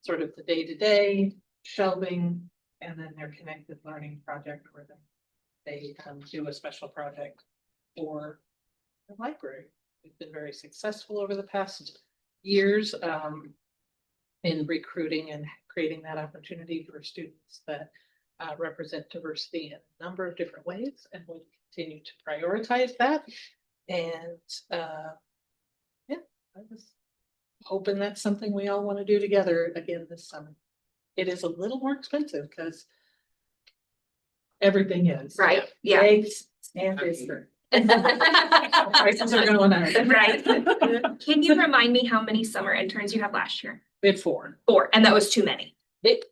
sort of the day-to-day shelving, and then their connected learning project where they do a special project for the library. We've been very successful over the past years in recruiting and creating that opportunity for students that represent diversity in a number of different ways, and we'll continue to prioritize that. And yeah, I was hoping that's something we all want to do together again this summer. It is a little more expensive because everything is.
Right, yeah.
Eggs and dessert. Prices are going up.
Right. Can you remind me how many summer interns you had last year?
We had 4.
4, and that was too many.
It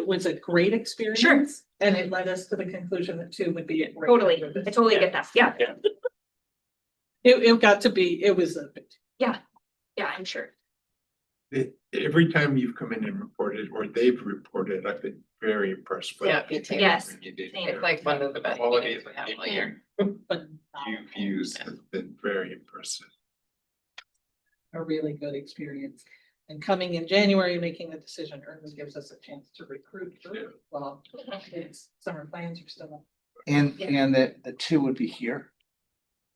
was a great experience.
Sure.
And it led us to the conclusion that 2 would be a great.
Totally,
number.
I totally
Yeah.
get that, yeah,
It got to be, it was a bit.
yeah, I'm sure.
Every time you've come in and reported, or they've reported, I've been very impressed with.
Yeah, me too.
Yes.
everything you did.
Same.
It's like one of the best
Quality
meetings
of
we have
the
all year.
But
You've used has been very impressive.
a really good experience. And coming in January, making the decision early gives us a chance to recruit early. Well, it's summer plans are still up.
And,
Yeah.
and the 2 would be here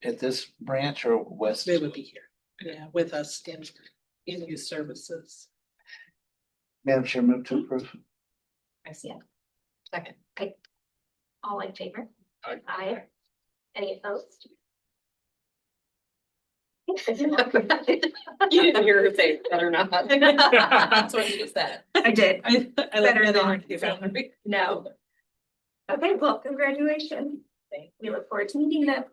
at this branch or west?
They would be here, yeah, with us in youth services.
Madam Chair, move to approve.
I see it.
Second.
All in favor?
Aye.
Aye. Any opposed?
You didn't hear her say that or not. That's what she said.
I did,
I like
Better
that
not.
energy, Valerie.
no. Okay, well, congratulations. We look forward to meeting them.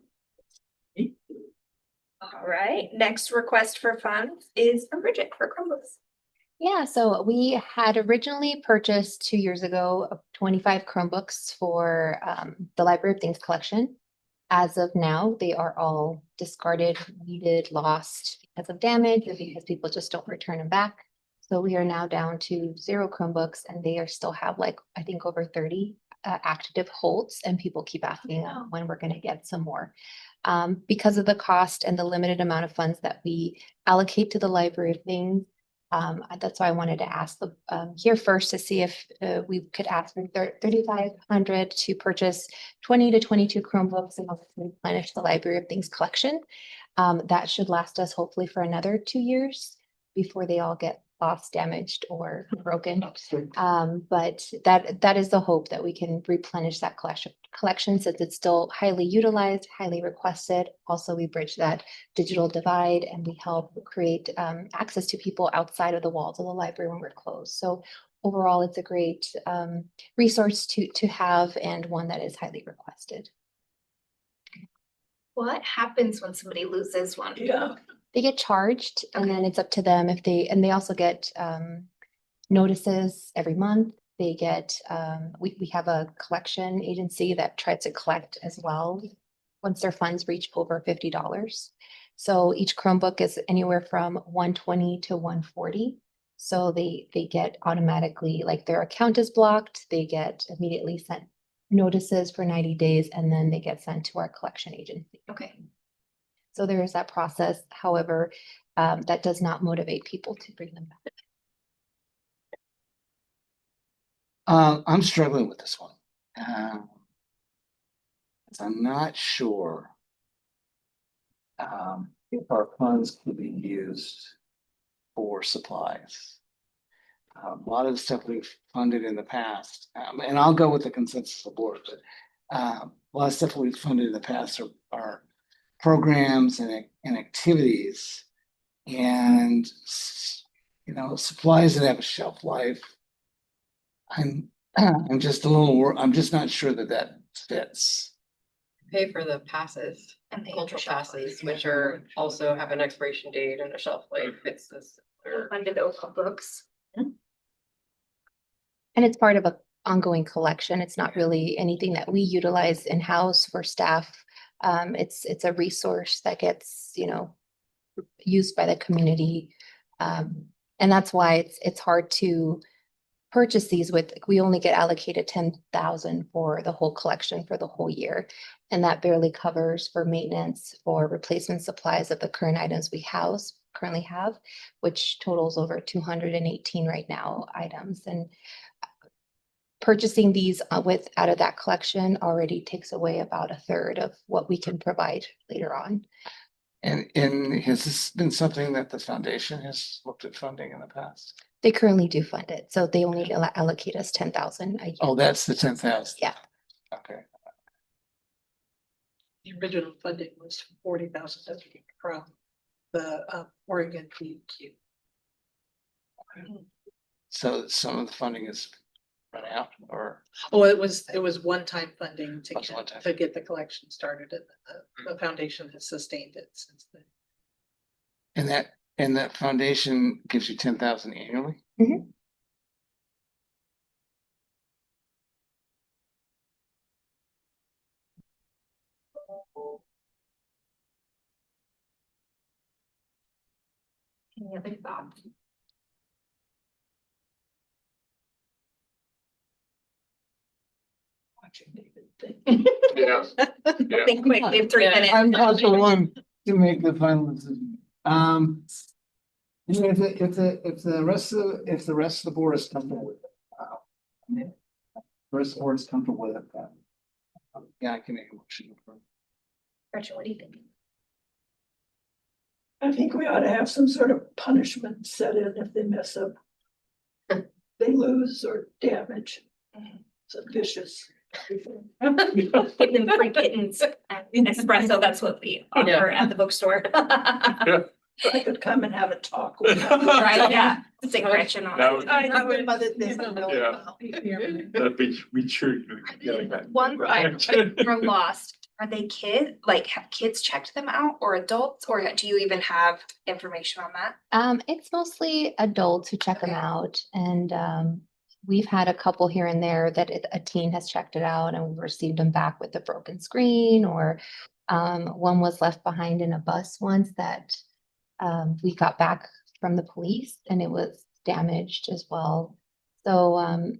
All right, next request for funds is from Bridget for Chromebooks.
Yeah, so we had originally purchased 2 years ago 25 Chromebooks for the Library of Things collection. As of now, they are all discarded, weeded, lost because of damage or because people just don't return them back. So we are now down to 0 Chromebooks, and they are still have like, I think over 30 active holds, and people keep asking when we're going to get some more. Because of the cost and the limited amount of funds that we allocate to the Library of Things, that's why I wanted to ask the here first to see if we could ask for 3,500 to purchase 20 to 22 Chromebooks and also replenish the Library of Things collection. That should last us hopefully for another 2 years before they all get lost, damaged, or broken. But that is the hope, that we can replenish that collection since it's still highly utilized, highly requested. Also, we bridge that digital divide and we help create access to people outside of the walls of the library when we're closed. So overall, it's a great resource to have, and one that is highly requested.
What happens when somebody loses one?
Yeah.
They get charged, and then it's up to them if they also get notices every month. They get, we have a collection agency that tries to collect as well once their funds reach over $50. So each Chromebook is anywhere from $120 to $140. So they get automatically, like their account is blocked, they get immediately sent notices for 90 days, and then they get sent to our collection agency.
Okay.
So there is that process. However, that does not motivate people to bring them back.
I'm struggling with this one. 'Cause I'm not sure if our funds could be used for supplies. A lot of the stuff we've funded in the past, and I'll go with the consensus of the board, but a lot of stuff we've funded in the past are programs and activities, and supplies that have a shelf life. I'm just a little, I'm just not sure that that fits.
Pay for the passes,
And they
cultural
shelf
passes, which are also have an expiration date and a shelf life. It's this.
Funded those books.
And it's part of a ongoing collection. It's not really anything that we utilize in-house for staff. It's a resource that gets, used by the community. And that's why it's hard to purchase these with, we only get allocated 10,000 for the whole collection for the whole year. And that barely covers for maintenance or replacement supplies of the current items we currently have, which totals over 218 right now items. And purchasing these out of that collection already takes away about a third of what we can provide later on.
And has this been something that the foundation has looked at funding in the past?
They currently do fund it, so they only allocate us 10,000 a year.
Oh, that's the 10,000.
Yeah.
Okay.
The original funding was 40,000 from the Oregon PQ.
So some of the funding is run out or?
Oh, it was one-time funding
Was one time.
to get the collection started, and the foundation has sustained it since then.
And that foundation gives you 10,000 annually?
Mhm.
Any other thoughts?
Watching David think.
Yeah. Yeah.
Think quick, we have 3 minutes.
I'm not the one to make the final decision. If the rest of the board is comfortable with it. The rest of the board is comfortable with it, yeah, I can make a motion.
Gretchen, what do you think?
I think we ought to have some sort of punishment set in if they mess up. They lose or damage. It's a vicious.
Give them free kittens at espresso, that's what we offer at the bookstore.
I could come and have a talk with them.
Right, yeah, stick Gretchen on.
That would-
I know him, but they don't know
Yeah.
about.
That'd be, we sure you getting that.
One thing we're lost, are they have kids checked them out or adults, or do you even have information on that?
It's mostly adults who check them
Okay.
out, and we've had a couple here and there that a teen has checked it out, and we've received them back with a broken screen, or one was left behind in a bus once that we got back from the police, and it was damaged as well. So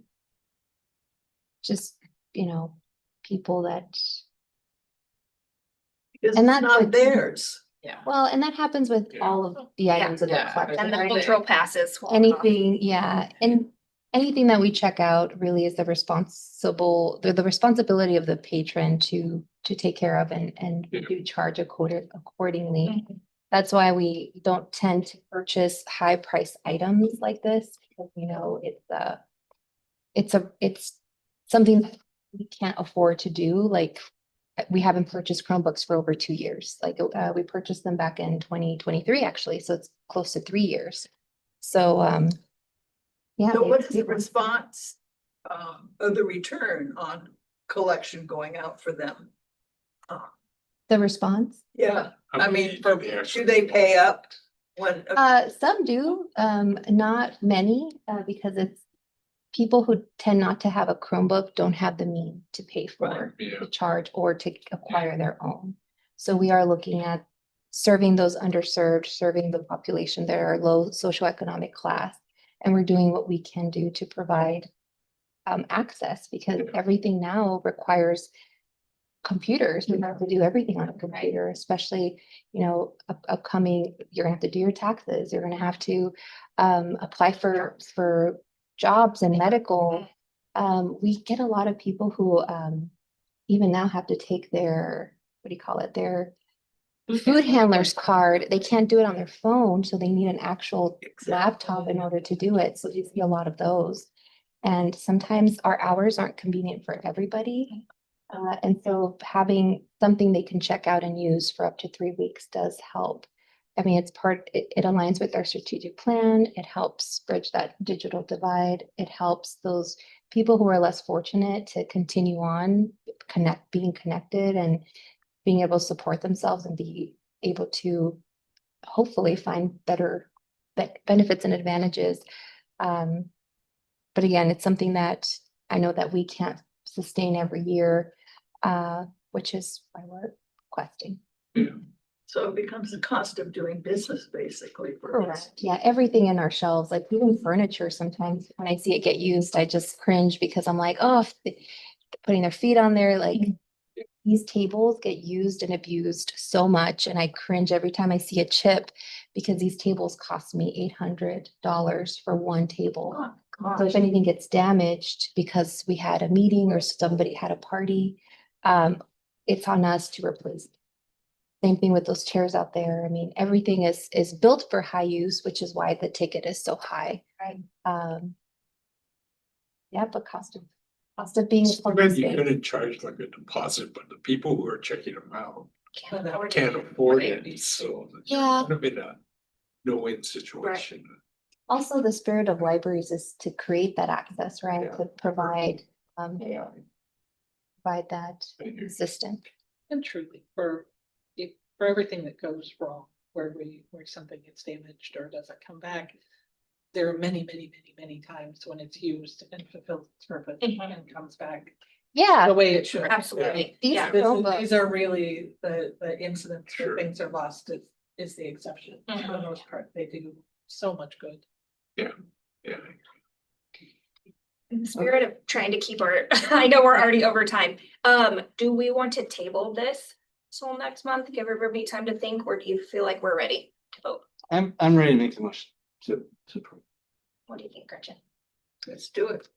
just people that.
Because
And
it's
that's
not
what-
theirs.
Yeah.
Well, and that happens with
Yeah.
all of the items in the
Yeah.
collection.
And the
right?
cultural passes. will come.
Anything, yeah, and anything that we check out really is the responsibility of the patron to take care of, and we
Yeah.
do charge accordingly.
Mhm.
That's why we don't tend to purchase high price items like this, because it's something that we can't afford to do. Like, we haven't purchased Chromebooks for over 2 years. Like, we purchased them back in 2023, actually, so it's close to 3 years. So, yeah.
So what is the response of the return on collection going out for them?
The response?
Yeah,
How
I
many
mean,
do
for,
they actually-
do they pay up when?
Some do, not many, because it's people who tend not to have a Chromebook don't have the means to pay for
Yeah.
the charge or to acquire their own. So we are looking at serving those underserved, serving the population that are low socioeconomic class. And we're doing what we can do to provide access, because everything now requires computers. We have to do everything on a computer, especially, upcoming, you're gonna have to do your taxes, you're gonna have to apply for jobs and medical. We get a lot of people who even now have to take their, what do you call it, their food handler's card. They can't do it on their phone, so they need an actual laptop in order to do it. So you see a lot of those. And sometimes our hours aren't convenient for everybody. And so having something they can check out and use for up to 3 weeks does help. I mean, it aligns with our strategic plan. It helps bridge that digital divide. It helps those people who are less fortunate to continue on being connected and being able to support themselves and be able to hopefully find better benefits and advantages. But again, it's something that I know that we can't sustain every year, which is why we're requesting.
So it becomes the cost of doing business basically for us.
Yeah, everything in our shelves, like even furniture, sometimes when I see it get used, I just cringe because I'm like, oh, putting their feet on there, like these tables get used and abused so much, and I cringe every time I see a chip because these tables cost me $800 for one table.
Oh,
So if anything gets damaged because we had a meeting or somebody had a party, it's on us to replace. Same thing with those chairs out there. I mean, everything is built for high use, which is why the ticket is so high. Right. Yeah, but cost of being.
It's too bad you couldn't charge like a deposit, but the people who are checking them out can't afford it, so.
Yeah.
It's kind of in a no-win situation.
Also, the spirit of libraries is to create that access, right?
Yeah.
To provide,
Yeah.
provide that assistance.
And truly, for everything that goes wrong, where something gets damaged or doesn't come back, there are many times when it's used and fulfills its purpose and comes back
Yeah,
the way it should.
Absolutely.
These
Yeah.
These are really the incidents where
Sure.
things are lost is the exception. For the most part, they do so much good.
Yeah.
In the spirit of trying to keep our, I know we're already over time. Do we want to table this till next month? Give everybody time to think, or do you feel like we're ready to vote?
I'm ready to make the motion to approve.
What do you think, Gretchen?
let's do it.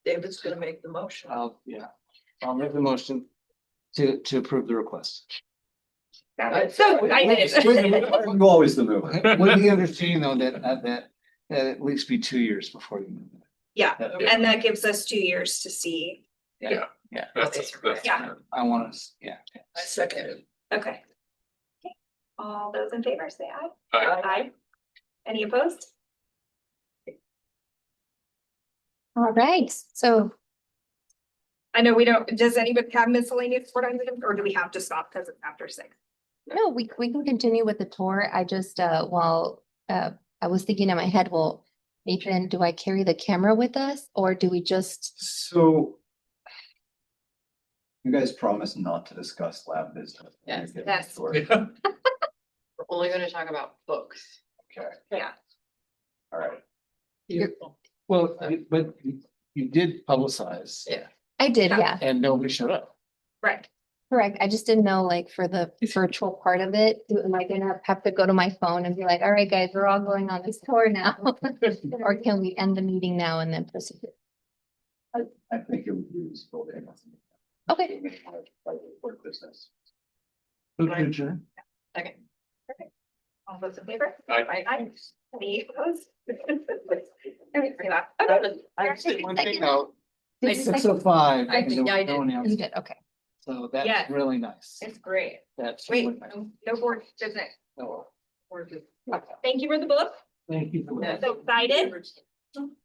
David's gonna make the motion.
I'll make the motion to approve the request.
Got it. So I did it.
You always the mover.
With the understanding though that at least be 2 years before you move it.
Yeah, and that gives us 2 years to see.
That's.
Yeah.
I want to, yeah.
I second it.
Okay. Okay. All those in favor, say aye.
Aye.
Aye. Any opposed?
all right. So
I know we don't, does anybody have miscellaneous board items, or do we have to stop because it's after 6?
no, we can continue with the tour. I just, I was thinking in my head, well, Nathan, do I carry the camera with us or do we just?
So. You guys promised not to discuss lab business.
Yes.
Yes.
We're only gonna talk about books.
Okay,
Yeah.
all right.
Beautiful.
Well, but you did publicize.
Yeah.
I did,
Yeah.
yeah,
And nobody showed up.
Right.
correct. I just didn't know, like, for the virtual part of it, am I gonna have to go to my phone and be like, all right, guys, we're all going on this tour now? Or can we end the meeting now and then proceed?
I think it would be useful to.
Okay.
Work business.
Adjourn.
Okay. Perfect. All those in favor?
Aye.
Aye. Any opposed? Okay.
I just did one thing though,
Did you
6:05.
I
and
did, yeah, I
no one
You
else.
did, okay.
So
Yeah.
that's really nice.
It's great.
That's.
Wait,
really nice.
no board business.
No.
Thank you for the book.
Thank you for that.
So excited.